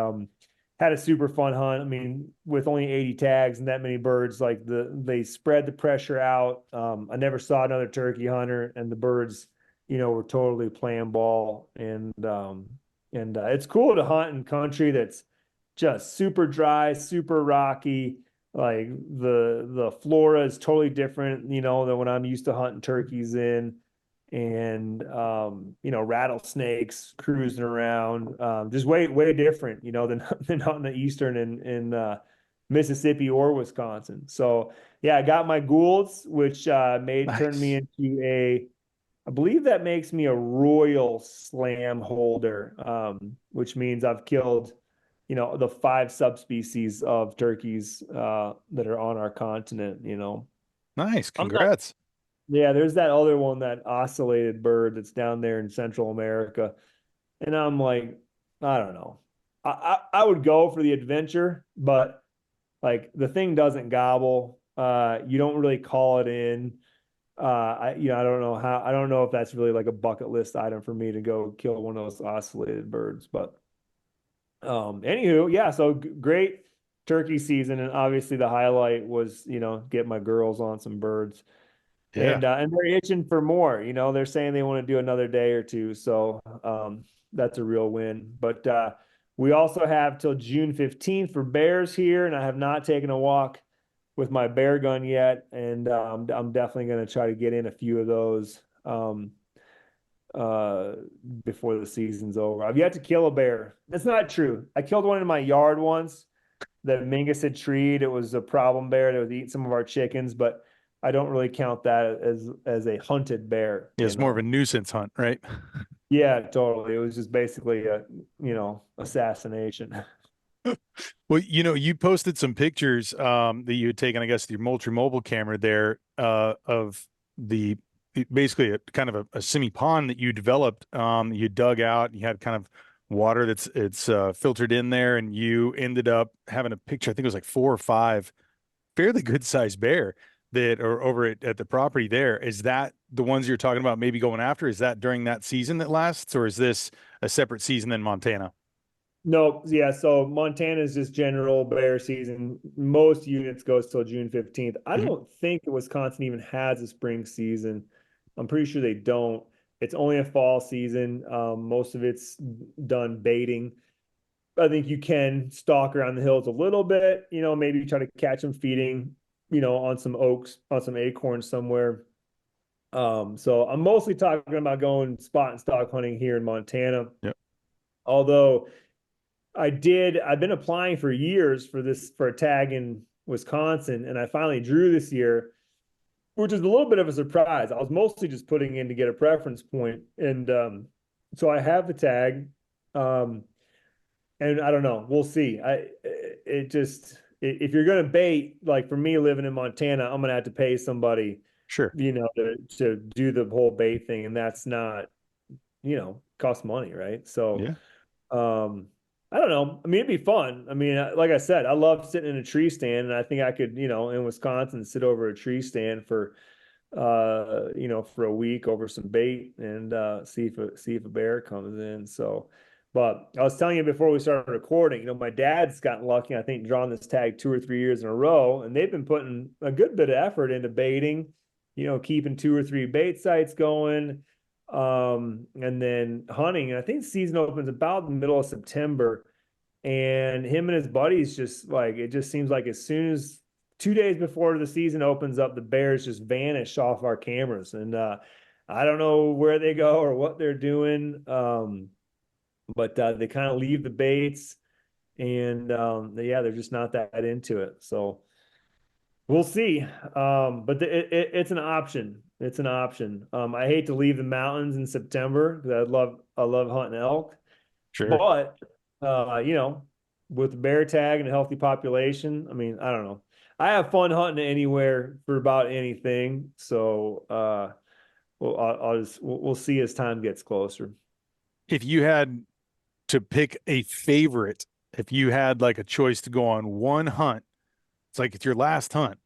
had a super fun hunt. I mean, with only 80 tags and that many birds, like they spread the pressure out. I never saw another turkey hunter, and the birds, were totally playing ball, and it's cool to hunt in country that's just super dry, super rocky. Like the flora is totally different, than when I'm used to hunting turkeys in, and rattlesnakes cruising around, just way way different, than hunting the eastern in Mississippi or Wisconsin. So yeah, I got my Goulds, which turned me Nice. into I believe that makes me a royal slam holder, which means I've killed, the five subspecies of turkeys that are on our continent. Nice. I'm not. Congrats. Yeah, there's that other one, that oscillated bird that's down there in Central America, and I'm like, I don't know. I would go for the adventure, but like the thing doesn't gobble. You don't really call it in. I don't know if that's really like a bucket list item for me to go kill one of those oscillated birds. But anywho, yeah, so great turkey season, and obviously the highlight was, get my girls on some birds, Yeah. and they're itching for more. They're saying they want to do another day or two, so that's a real win. But we also have till June 15th for bears here, and I have not taken a walk with my bear gun yet, and I'm definitely going to try to get in a few of those uh, before the season's over. I've yet to kill a bear. That's not true. I killed one in my yard once that Mingus had treed. It was a problem bear that was eating some of our chickens, but I don't really count that as a hunted bear, Yeah, it's more of a nuisance hunt, right? Yeah, totally. It was just basically a, assassination. Well, you posted some pictures that you had taken, I guess, with your multi-mobile camera there of the basically a kind of a semi pond that you developed. You dug out, you had kind of water that's it's filtered in there, and you ended up having a picture. I think it was like four or five fairly good sized bear that are over at the property there. Is that the ones you're talking about maybe going after? Is that during that season that lasts, or is this a separate season than Montana? No, yeah, so Montana is just general bear season. Most units goes till June 15th. I Mhm. don't think Wisconsin even has a spring season. I'm pretty sure they don't. It's only a fall season. Most of it's done baiting. I think you can stalk around the hills a little bit, maybe try to catch them feeding, on some oaks, on some acorns somewhere. So I'm mostly talking about going spot and stalk hunting here in Montana. Yep. Although I've been applying for years for a tag in Wisconsin, and I finally drew this year, which is a little bit of a surprise. I was mostly just putting in to get a preference point, and so I have the tag. Um, and I don't know, we'll see. It just if you're gonna bait, like for me living in Montana, I'm gonna have to pay somebody, Sure. to do the whole bait thing, and that's not, cost money, right? So Yeah. um, I don't know. I mean, it'd be fun. I mean, like I said, I love sitting in a tree stand, and I think I could, in Wisconsin, sit over a tree stand for a week over some bait and see if a bear comes in. So, but I was telling you before we started recording, my dad's gotten lucky, I think, drawing this tag 2 or 3 years in a row, and they've been putting a good bit of effort into baiting, keeping 2 or 3 bait sites going, and then hunting. And I think the season opens about the middle of September. And him and his buddies just like it just seems like as soon as 2 days before the season opens up, the bears just vanish off our cameras. And I don't know where they go or what they're doing. But they kind of leave the baits and yeah, they're just not that into it. So we'll see. But it's an option. It's an option. I hate to leave the mountains in September because I love hunting elk. Sure. But with the bear tag and a healthy population, I mean, I don't know. I have fun hunting anywhere for about anything. So we'll see as time gets closer. If you had to pick a favorite, if you had like a choice to go on one hunt, it's like it's your last hunt.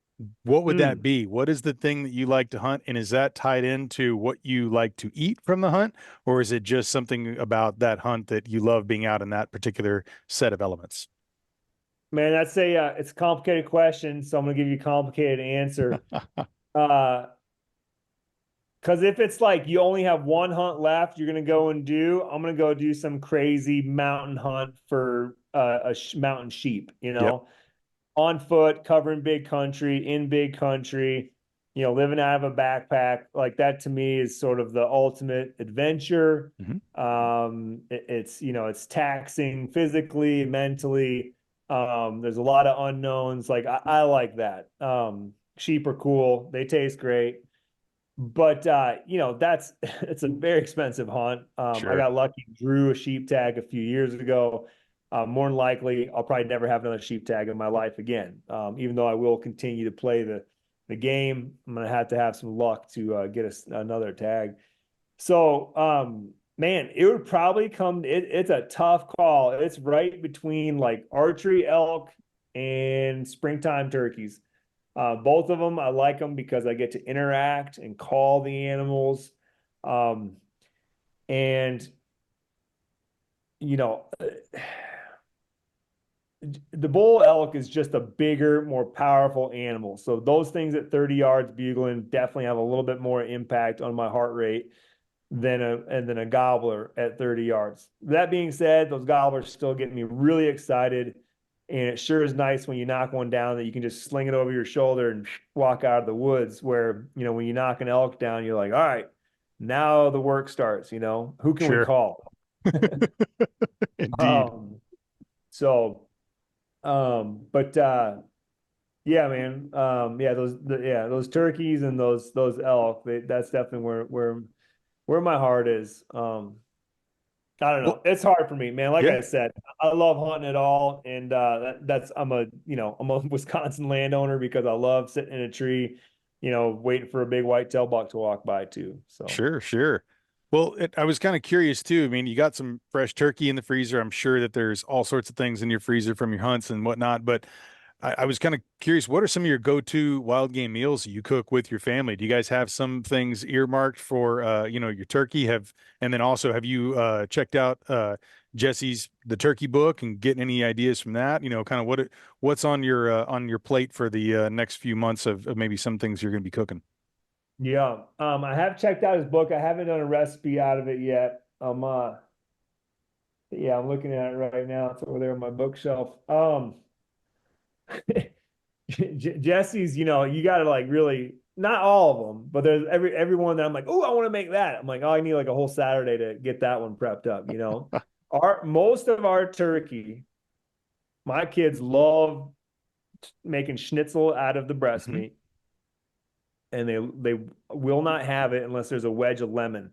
What would that Mm. be? What is the thing that you like to hunt? And is that tied into what you like to eat from the hunt? Or is it just something about that hunt that you love being out in that particular set of elements? Man, it's a complicated question, so I'm gonna give you a complicated answer. Uh, because if it's like you only have one hunt left, you're gonna go and do. I'm gonna go do some crazy mountain hunt for mountain sheep. Yep. On foot, covering big country, in big country, living out of a backpack. Like that to me is sort of the ultimate adventure. Hmm. It's taxing physically, mentally. There's a lot of unknowns. Like I like that. Sheep are cool. They taste great. But that's it's a very expensive hunt. I Sure. got lucky, drew a sheep tag a few years ago. More than likely, I'll probably never have another sheep tag in my life again. Even though I will continue to play the game, I'm gonna have to have some luck to get another tag. So, man, it would probably come. It's a tough call. It's right between like archery elk and springtime turkeys. Both of them, I like them because I get to interact and call the animals. Um, and, you know, the bull elk is just a bigger, more powerful animal. So those things at 30 yards bugling definitely have a little bit more impact on my heart rate than a gobbler at 30 yards. That being said, those gobblers still get me really excited. And it sure is nice when you knock one down that you can just sling it over your shoulder and walk out of the woods. Where, when you knock an elk down, you're like, all right, now the work starts, who can we Sure. call? Indeed. Um, so, but Yeah, man. Yeah, those turkeys and those elk. That's definitely where my heart is. I don't Well, know. It's hard for me, man. Like yeah, I said, I love hunting it all, and that's I'm a Wisconsin landowner because I love sitting in a tree, waiting for a big white-tailed buck to walk by too. So sure, sure. Well, I was kind of curious too. I mean, you got some fresh turkey in the freezer. I'm sure that there's all sorts of things in your freezer from your hunts and whatnot, but I was kind of curious, what are some of your go-to wild game meals you cook with your family? Do you guys have some things earmarked for your turkey? And then also have you checked out Jesse's The Turkey Book and getting any ideas from that? Kind of what's on your plate for the next few months of maybe some things you're going to be cooking. yeah, I have checked out his book. I haven't done a recipe out of it yet. Yeah, I'm looking at it right now. It's over there on my bookshelf. Jesse's, you got to like really not all of them, but there's everyone that I'm like, oh, I want to make that. I'm like, oh, I need like a whole Saturday to get that one prepped up. Our most of our turkey, my kids love making schnitzel out of the breast Hmm. meat, and they will not have it unless there's a wedge of lemon.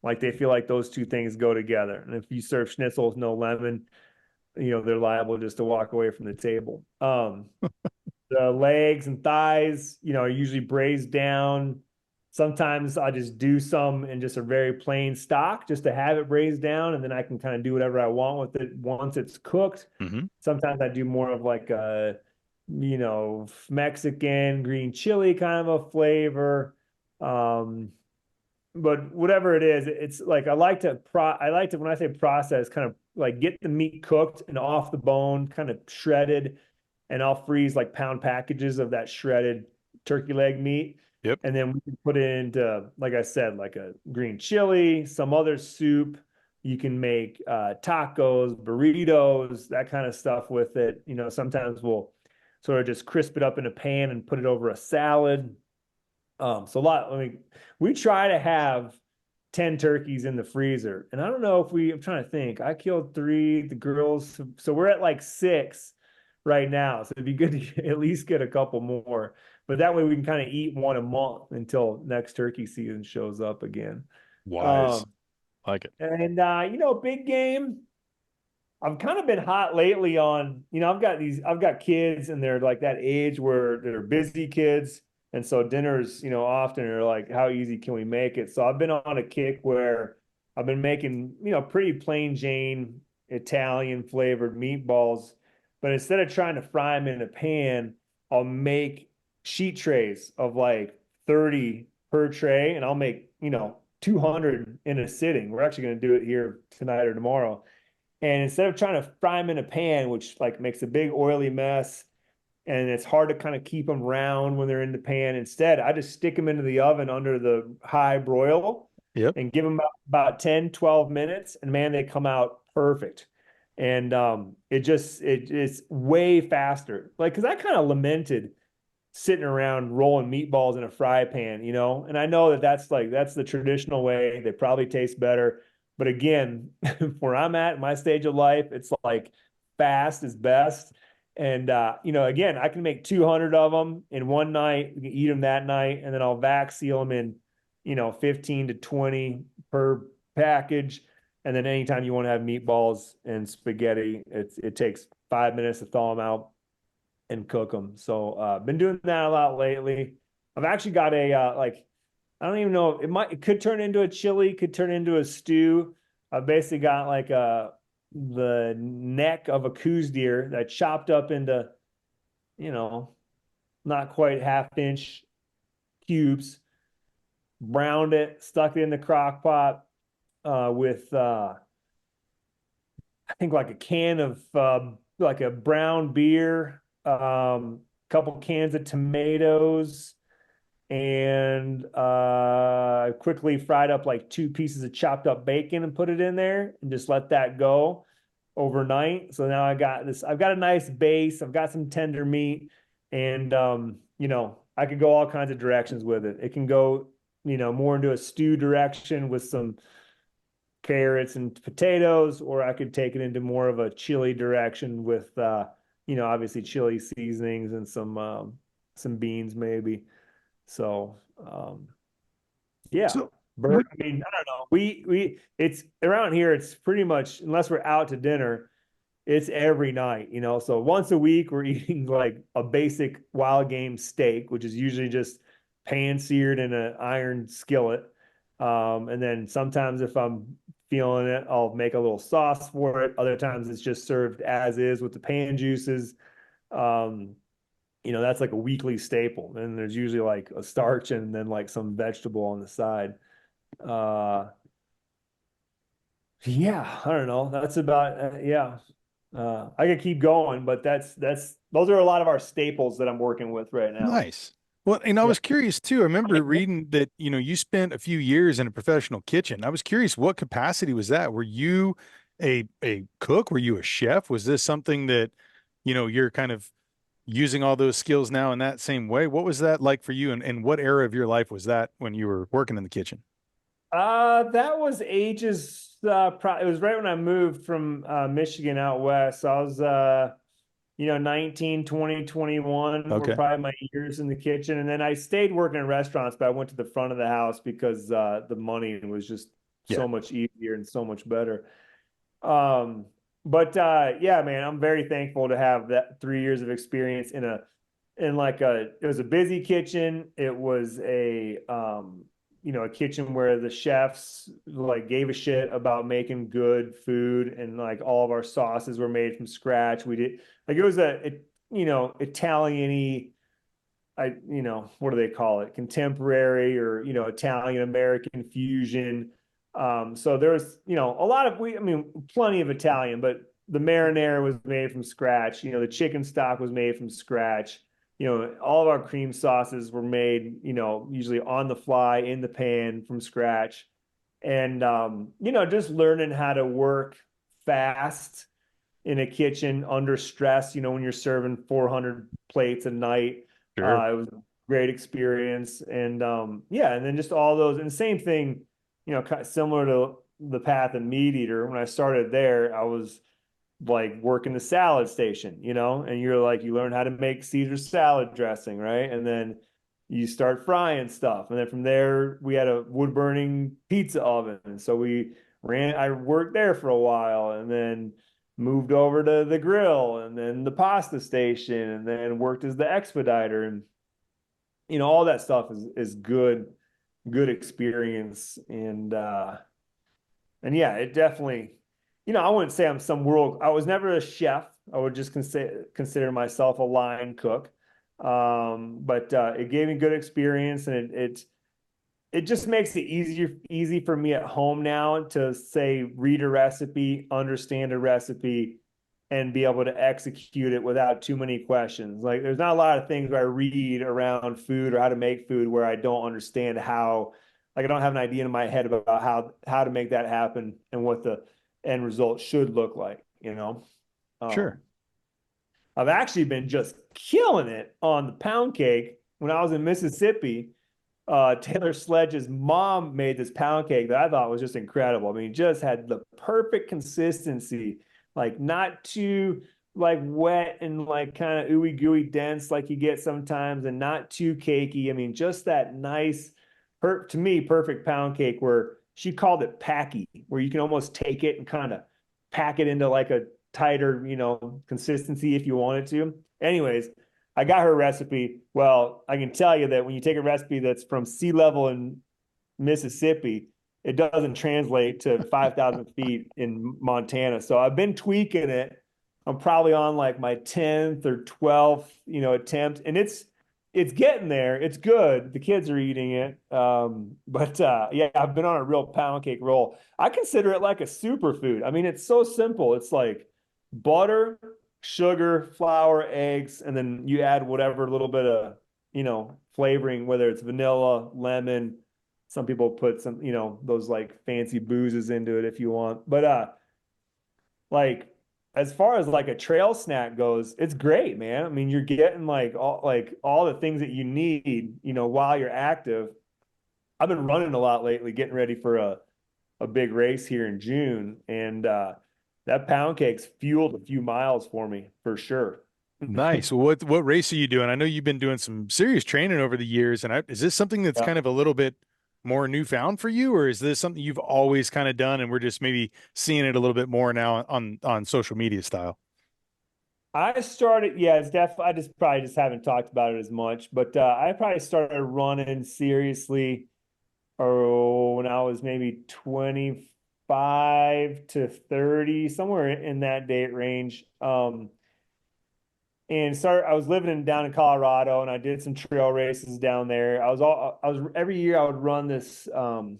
Like they feel like those two things go together. And if you serve schnitzel with no lemon, they're liable just to walk away from the table. The legs and thighs, are usually braised down. Sometimes I just do some in just a very plain stock just to have it braised down, and then I can kind of do whatever I want with it once it's cooked. Hmm. Sometimes I do more of like a, Mexican green chili kind of a flavor. Um, but whatever it is, it's like I like to when I say process, kind of like get the meat cooked and off the bone, kind of shredded, and I'll freeze like pound packages of that shredded turkey leg meat. Yep. And then we can put it into, like I said, like a green chili, some other soup. You can make tacos, burritos, that kind of stuff with it. Sometimes we'll sort of just crisp it up in a pan and put it over a salad. So a lot, I mean, we try to have 10 turkeys in the freezer. And I don't know if I'm trying to think. I killed three, the girls. So we're at like six right now. So it'd be good to at least get a couple more. But that way we can kind of eat one a month until next turkey season shows up again. Wise. Um, Like it. and big game. I've kind of been hot lately on, I've got kids and they're like that age where they're busy kids. And so dinners, often are like, how easy can we make it? So I've been on a kick where I've been making, pretty plain Jane Italian flavored meatballs. But instead of trying to fry them in a pan, I'll make sheet trays of like 30 per tray and I'll make, 200 in a sitting. We're actually going to do it here tonight or tomorrow. And instead of trying to fry them in a pan, which like makes a big oily mess, and it's hard to kind of keep them round when they're in the pan, instead, I just stick them into the oven under the high broil Yep. and give them about 10, 12 minutes. And man, they come out perfect. And it's way faster. Like, because I kind of lamented sitting around rolling meatballs in a fry pan. And I know that that's the traditional way. They probably taste better. But again, where I'm at my stage of life, it's like fast is best. And again, I can make 200 of them in one night. We can eat them that night, and then I'll vac seal them in, 15 to 20 per package. And then anytime you want to have meatballs and spaghetti, it takes 5 minutes to thaw them out and cook them. So been doing that a lot lately. I've actually got a like I don't even know it could turn into a chili, could turn into a stew. I've basically got like the neck of a coos deer that chopped up into, you know, not quite half-inch cubes, browned it, stuck it in the crock pot with I think like a can of like a brown beer, couple cans of tomatoes, and I quickly fried up like two pieces of chopped up bacon and put it in there and just let that go overnight. So now I've got a nice base, I've got some tender meat, and I could go all kinds of directions with it. It can go, more into a stew direction with some carrots and potatoes, or I could take it into more of a chili direction with obviously chili seasonings and some beans maybe. So yeah. So, Bird, I mean, I don't know. It's around here, it's pretty much, unless we're out to dinner, it's every night. So once a week, we're eating like a basic wild game steak, which is usually just pan seared in an iron skillet. And then sometimes if I'm feeling it, I'll make a little sauce for it. Other times it's just served as is with the pan juices. Um, that's like a weekly staple. And there's usually like a starch and then like some vegetable on the side. Uh, yeah, I don't know. That's about yeah. I could keep going, but that's those are a lot of our staples that I'm working with right now. nice. Well, and I Yeah. was curious too. I remember reading that, you spent a few years in a professional kitchen. I was curious, what capacity was that? Were you a cook? Were you a chef? Was this something that, you're kind of using all those skills now in that same way? What was that like for you? And what era of your life was that when you were working in the kitchen? That was ages it was right when I moved from Michigan out west. So I was 19, 20, 21 were Okay. probably my years in the kitchen. And then I stayed working in restaurants, but I went to the front of the house because the money was just Yeah, so much easier and so much better. Um, but yeah, man, I'm very thankful to have that 3 years of experience it was a busy kitchen. It was a kitchen where the chefs like gave a shit about making good food, and like all of our sauces were made from scratch. We did like it was Italian-y, what do they call it? Contemporary or, Italian American fusion. So there was, a lot of plenty of Italian, but the marinara was made from scratch. The chicken stock was made from scratch. All of our cream sauces were made, usually on the fly in the pan from scratch. And just learning how to work fast in a kitchen under stress, when you're serving 400 plates a night. sure. It was a great experience. And yeah, and then just all those, and same thing, similar to the path in MeatEater. When I started there, I was like working the salad station, and you learn how to make Caesar salad dressing, right? And then you start frying stuff. And then from there, we had a wood burning pizza oven. And so I worked there for a while and then moved over to the grill and then the pasta station and then worked as the expediter. And, all that stuff is good experience. And yeah, it definitely, I wouldn't say I was never a chef. I would just consider myself a line cook. But it gave me good experience, and it just makes it easy for me at home now to say read a recipe, understand a recipe, and be able to execute it without too many questions. Like there's not a lot of things where I read around food or how to make food where I don't understand how, like I don't have an idea in my head about how to make that happen and what the end result should look like. Sure. Um, I've actually been just killing it on the pound cake. When I was in Mississippi, Taylor Sledge's mom made this pound cake that I thought was just incredible. I mean, just had the perfect consistency, like not too like wet and like kind of ooey gooey dense like you get sometimes, and not too cakey. I mean, just that nice, to me, perfect pound cake where she called it packy, where you can almost take it and kind of pack it into like a tighter, consistency if you wanted to. Anyways, I got her recipe. Well, I can tell you that when you take a recipe that's from sea level in Mississippi, it doesn't translate to 5,000 feet in Montana. So I've been tweaking it. I'm probably on like my 10th or 12th, attempt, and it's getting there. It's good. The kids are eating it. But yeah, I've been on a real pound cake roll. I consider it like a superfood. I mean, it's so simple. It's like butter, sugar, flour, eggs, and then you add whatever little bit of, flavoring, whether it's vanilla, lemon. Some people put some, those like fancy boozes into it if you want. But like as far as like a trail snack goes, it's great, man. I mean, you're getting like all the things that you need, while you're active. I've been running a lot lately, getting ready for a big race here in June, and that pound cake's fueled a few miles for me for sure. Nice. Well, what race are you doing? I know you've been doing some serious training over the years, and is this something that's Yeah. kind of a little bit more newfound for you, or is this something you've always kind of done, and we're just maybe seeing it a little bit more now on social media style? I started, yeah, it's definitely, I just probably just haven't talked about it as much, but I probably started running seriously when I was maybe 25 to 30, somewhere in that date range. I was living down in Colorado, and I did some trail races down there. I was every year I would run this, I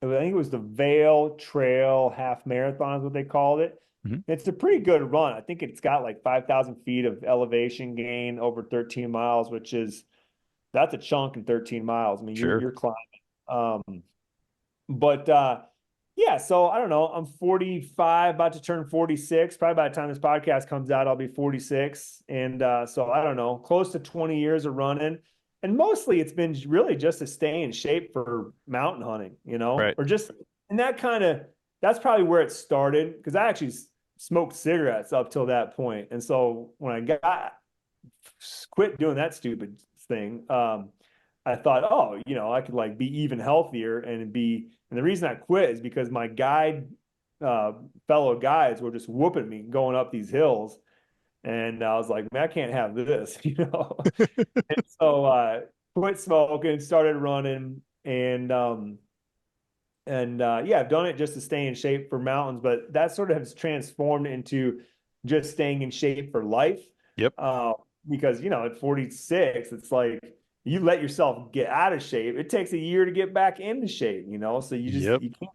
think it was the Vail Trail Half Marathon is what they called it. Mhm. It's a pretty good run. I think it's got like 5,000 feet of elevation gain over 13 miles, that's a chunk in 13 miles. I mean, Sure. you're climbing. Um, but yeah, so I don't know. I'm 45, about to turn 46. Probably by the time this podcast comes out, I'll be 46. And so I don't know, close to 20 years of running. And mostly it's been really just to stay in shape for mountain hunting, Right. or just, and that's probably where it started, because I actually smoked cigarettes up till that point. And so when I quit doing that stupid thing, I thought, oh, I could like be even healthier and the reason I quit is because my uh, fellow guides were just whooping me going up these hills. And I was like, man, I can't have this, And so quit smoking, started running, and yeah, I've done it just to stay in shape for mountains, but that sort of has transformed into just staying in shape for life. Yep. Uh, because at 46, it's like you let yourself get out of shape. It takes a year to get back into shape, so Yep. you can't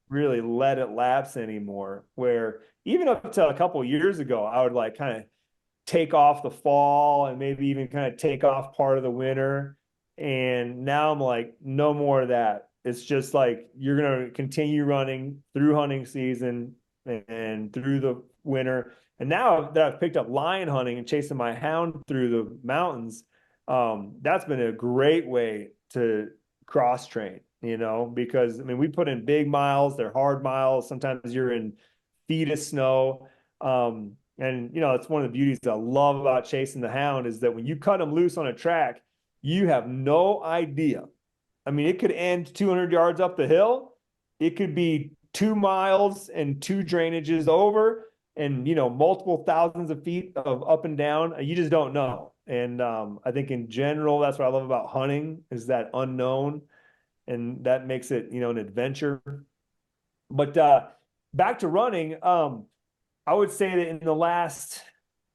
really let it lapse anymore. Where even up to a couple of years ago, I would like kind of take off the fall and maybe even kind of take off part of the winter. And now I'm like, no more of that. It's just like you're going to continue running through hunting season and through the winter. And now that I've picked up lion hunting and chasing my hound through the mountains, that's been a great way to cross train, because I mean, we put in big miles, they're hard miles. Sometimes you're in feet of snow. And it's one of the beauties I love about chasing the hound is that when you cut them loose on a track, you have no idea. I mean, it could end 200 yards up the hill. It could be 2 miles and two drainages over, and multiple thousands of feet of up and down. You just don't know. And I think in general, that's what I love about hunting is that unknown, and that makes it an adventure. But back to running. I would say that in the last,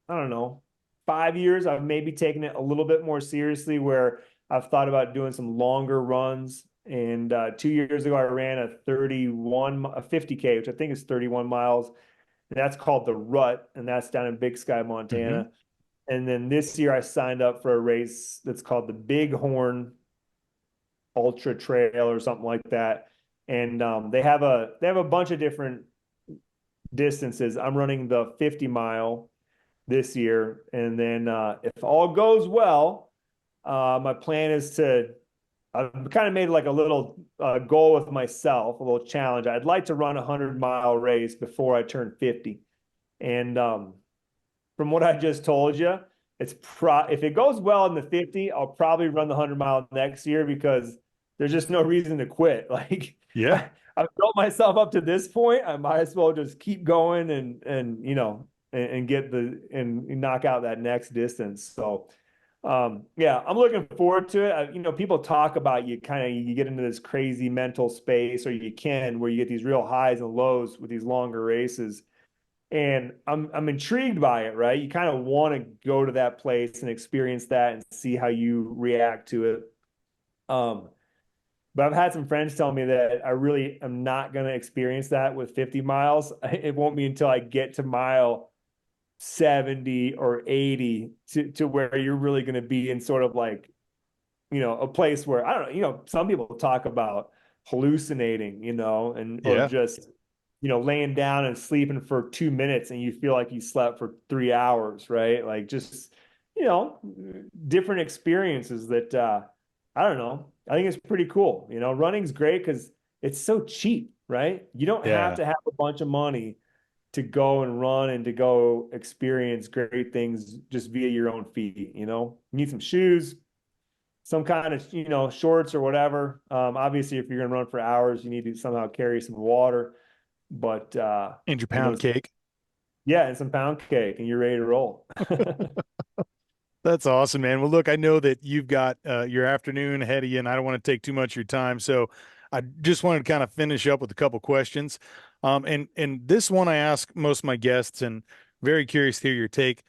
I don't know, 5 years, I've maybe taken it a little bit more seriously where I've thought about doing some longer runs. And 2 years ago, I ran a 50K, which I think is 31 miles. And that's called the Rut, and that's down in Big Sky, Hmm. Montana. And then this year, I signed up for a race that's called the Bighorn Ultra Trail or something like that. And they have a bunch of different distances. I'm running the 50 mile this year. And then if all goes well, my plan is I've kind of made like a little goal with myself, a little challenge. I'd like to run a 100-mile race before I turn 50. And from what I just told you, if it goes well in the 50, I'll probably run the 100-mile next year because there's just no reason to quit. Like Yeah. I've built myself up to this point. I might as well just keep going and get and knock out that next distance. So yeah, I'm looking forward to it. People talk about you get into this crazy mental space, or you can where you get these real highs and lows with these longer races. And I'm intrigued by it, right? You kind of want to go to that place and experience that and see how you react to it. Um, but I've had some friends tell me that I really am not going to experience that with 50 miles. It won't be until I get to mile 70 or 80 to where you're really going to be in sort of like, a place where I don't know, some people talk about hallucinating, or Yeah. just, laying down and sleeping for 2 minutes and you feel like you slept for 3 hours, right? Like just, you know, different experiences that I don't know. I think it's pretty cool. Running's great because it's so cheap, right? You don't have Yeah. to have a bunch of money to go and run and to go experience great things just via your own feet. You need some shoes, some kind of, shorts or whatever. Obviously, if you're going to run for hours, you need to somehow carry some water. But And your and pound those, cake. yeah, and some pound cake, and you're ready to roll. That's awesome, man. Well, look, I know that you've got your afternoon ahead of you, and I don't want to take too much of your time. So I just wanted to kind of finish up with a couple questions. And this one I ask most of my guests, and very curious to hear your take.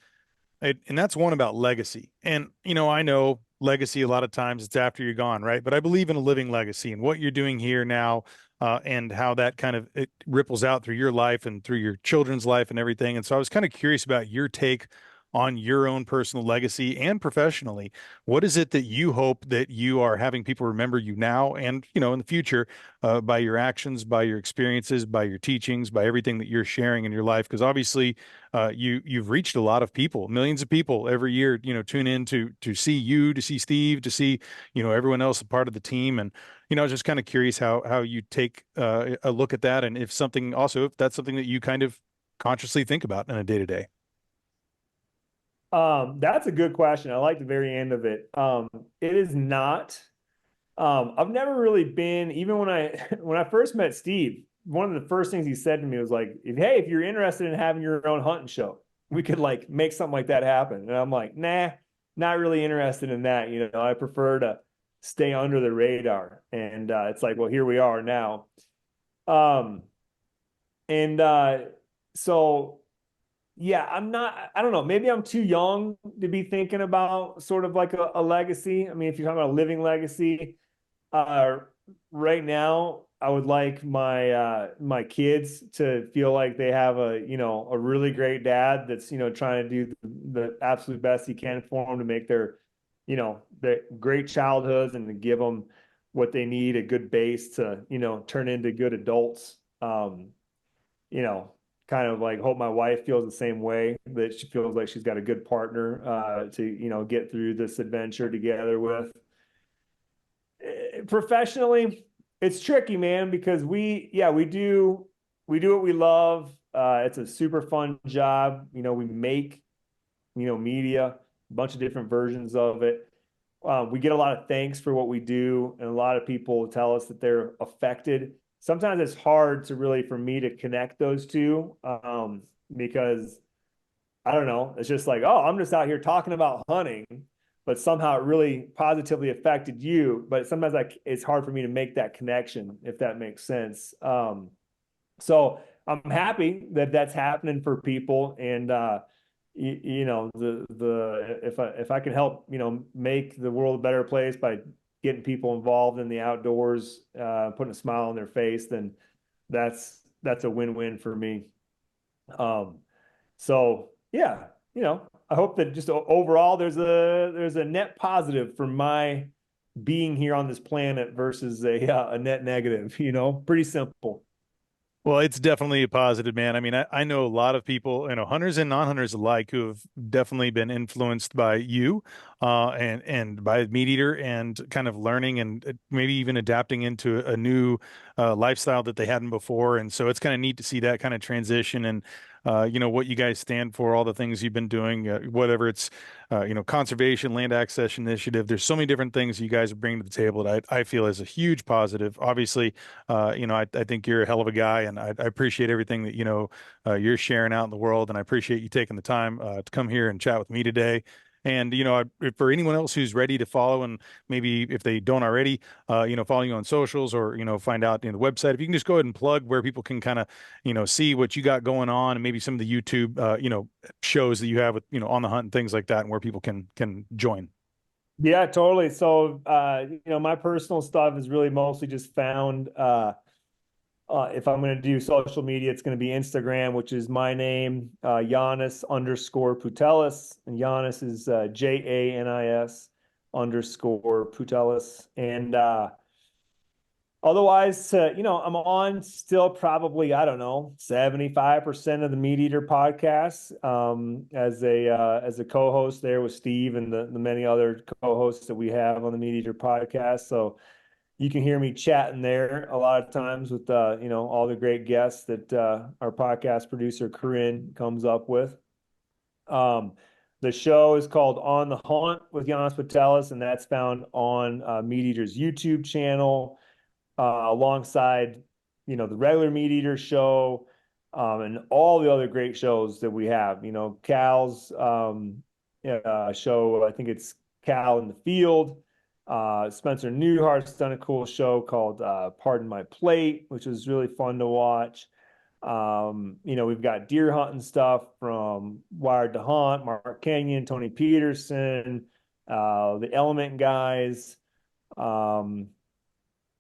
And that's one about legacy. And, I know legacy a lot of times it's after you're gone, right? But I believe in a living legacy and what you're doing here now, and how that kind of it ripples out through your life and through your children's life and everything. And so I was kind of curious about your take on your own personal legacy and professionally. What is it that you hope that you are having people remember you now and, in the future, by your actions, by your experiences, by your teachings, by everything that you're sharing in your life? Because obviously, you've reached a lot of people, millions of people every year, tune in to see you, to see Steve, to see, everyone else a part of the team. And, I was just kind of curious how you take a look at that, and if that's something that you kind of consciously think about in a day to day. That's a good question. I like the very end of it. It is not. I've never really been, even when I when I first met Steve, one of the first things he said to me was like, "Hey, if you're interested in having your own hunting show, we could like make something like that happen." And I'm like, "Nah, not really interested in that. I prefer to stay under the radar." And it's like, well, here we are now. Um, and so yeah, I don't know. Maybe I'm too young to be thinking about sort of like a legacy. I mean, if you're talking about a living legacy, uh, right now, I would like my kids to feel like they have a really great dad that's trying to do the absolute best he can for them to make their great childhoods and to give them what they need, a good base to turn into good adults. You know, Kind of like hope my wife feels the same way, that she feels like she's got a good partner to get through this adventure together with. Professionally, it's tricky, man, because we do what we love. It's a super fun job. We make media, a bunch of different versions of it. We get a lot of thanks for what we do, and a lot of people tell us that they're affected. Sometimes it's hard to really for me to connect those two, because I don't know. It's just like, oh, I'm just out here talking about hunting, but somehow it really positively affected you. But sometimes it's hard for me to make that connection, if that makes sense. So I'm happy that that's happening for people, and the if I can help make the world a better place by getting people involved in the outdoors, putting a smile on their face, then that's a win-win for me. Um, so yeah, I hope that just overall there's a net positive for my being here on this planet versus a net negative. Pretty simple. Well, it's definitely a positive, man. I mean, I know a lot of people, hunters and non-hunters alike, who have definitely been influenced by you, and by MeatEater, and kind of learning and maybe even adapting into a new lifestyle that they hadn't before. And so it's kind of neat to see that kind of transition, and what you guys stand for, all the things you've been doing, whatever it's conservation, land access initiative. There's so many different things you guys bring to the table that I feel is a huge positive. Obviously, I think you're a hell of a guy, and I appreciate everything that you're sharing out in the world, and I appreciate you taking the time to come here and chat with me today. And for anyone else who's ready to follow, and maybe if they don't already, follow you on socials, or find out the website. If you can just go ahead and plug where people can kind of see what you got going on, and maybe some of the YouTube shows that you have with on the hunt and things like that, and where people can join. Yeah, totally. So, my personal stuff is really mostly just found. If I'm going to do social media, it's going to be Instagram, which is my name, Janis_Putelis. And Janis is Janis_Putelis. And otherwise, I'm on still probably, I don't know, 75% of the MeatEater podcasts, as a co-host there with Steve and the many other co-hosts that we have on the MeatEater podcast. So you can hear me chatting there a lot of times with all the great guests that our podcast producer Corinne comes up with. Um, the show is called On the Hunt with Janis Putelis, and that's found on MeatEater's YouTube channel, alongside the regular MeatEater show, and all the other great shows that we have. Cal's show, I think it's Cal in the Field. Spencer Newhart's done a cool show called Pardon My Plate, which was really fun to watch. We've got deer hunting stuff from Wired to Hunt, Mark Kenyon, Tony Peterson, the Element guys. Um,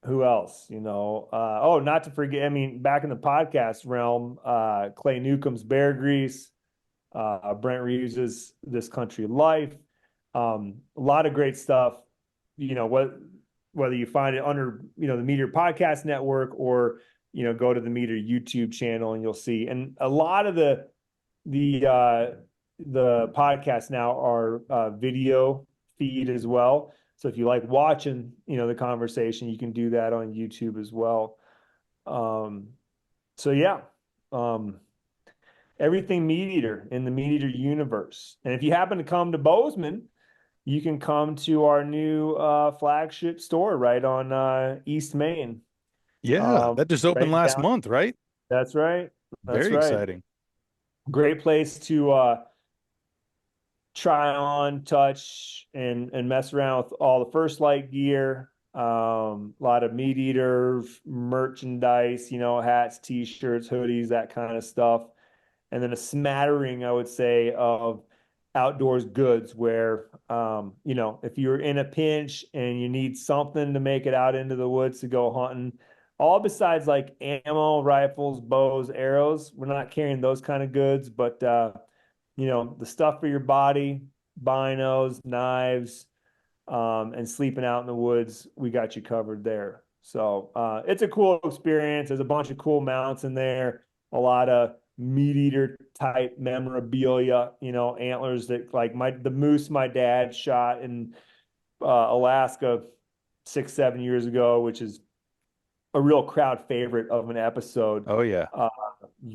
who else? Oh, not to forget, I mean, back in the podcast realm, Clay Newcomb's Bear Grease, Brent Reeves's This Country Life. A lot of great stuff. Whether you find it under, the MeatEater Podcast Network, or go to the MeatEater YouTube channel, and you'll see. And a lot of the podcasts now are video feed as well. So if you like watching, the conversation, you can do that on YouTube as well. Um, so yeah, um, everything MeatEater in the MeatEater universe. And if you happen to come to Bozeman, you can come to our new flagship store right on East Main. Yeah, that just opened Right last down. month, right? That's right. That's Very right. exciting. Great place to try on, touch, and mess around with all the First Light gear. A lot of MeatEater merchandise, hats, t-shirts, hoodies, that kind of stuff. And then a smattering, I would say, of outdoors goods where, if you're in a pinch and you need something to make it out into the woods to go hunting, all besides like ammo, rifles, bows, arrows, we're not carrying those kind of goods, but the stuff for your body, binos, knives, and sleeping out in the woods, we got you covered there. So it's a cool experience. There's a bunch of cool mounts in there, a lot of MeatEater type memorabilia, antlers that like the moose my dad shot in Alaska 6, 7 years ago, which is a real crowd favorite of an episode. Oh yeah. Uh,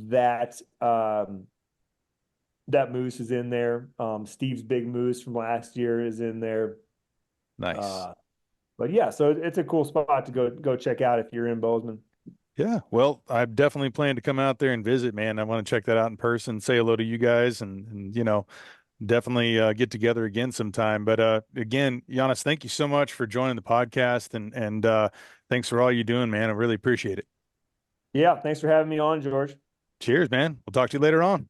that that moose is in there. Steve's big moose from last year is in there. Nice. Uh, but yeah, so it's a cool spot to go check out if you're in Bozeman. Yeah. Well, I definitely plan to come out there and visit, man. I want to check that out in person, say hello to you guys, and definitely get together again sometime. But again, Giannis, thank you so much for joining the podcast, and thanks for all you're doing, man. I really appreciate it. Yeah, thanks for having me on, George. Cheers, man. We'll talk to you later on.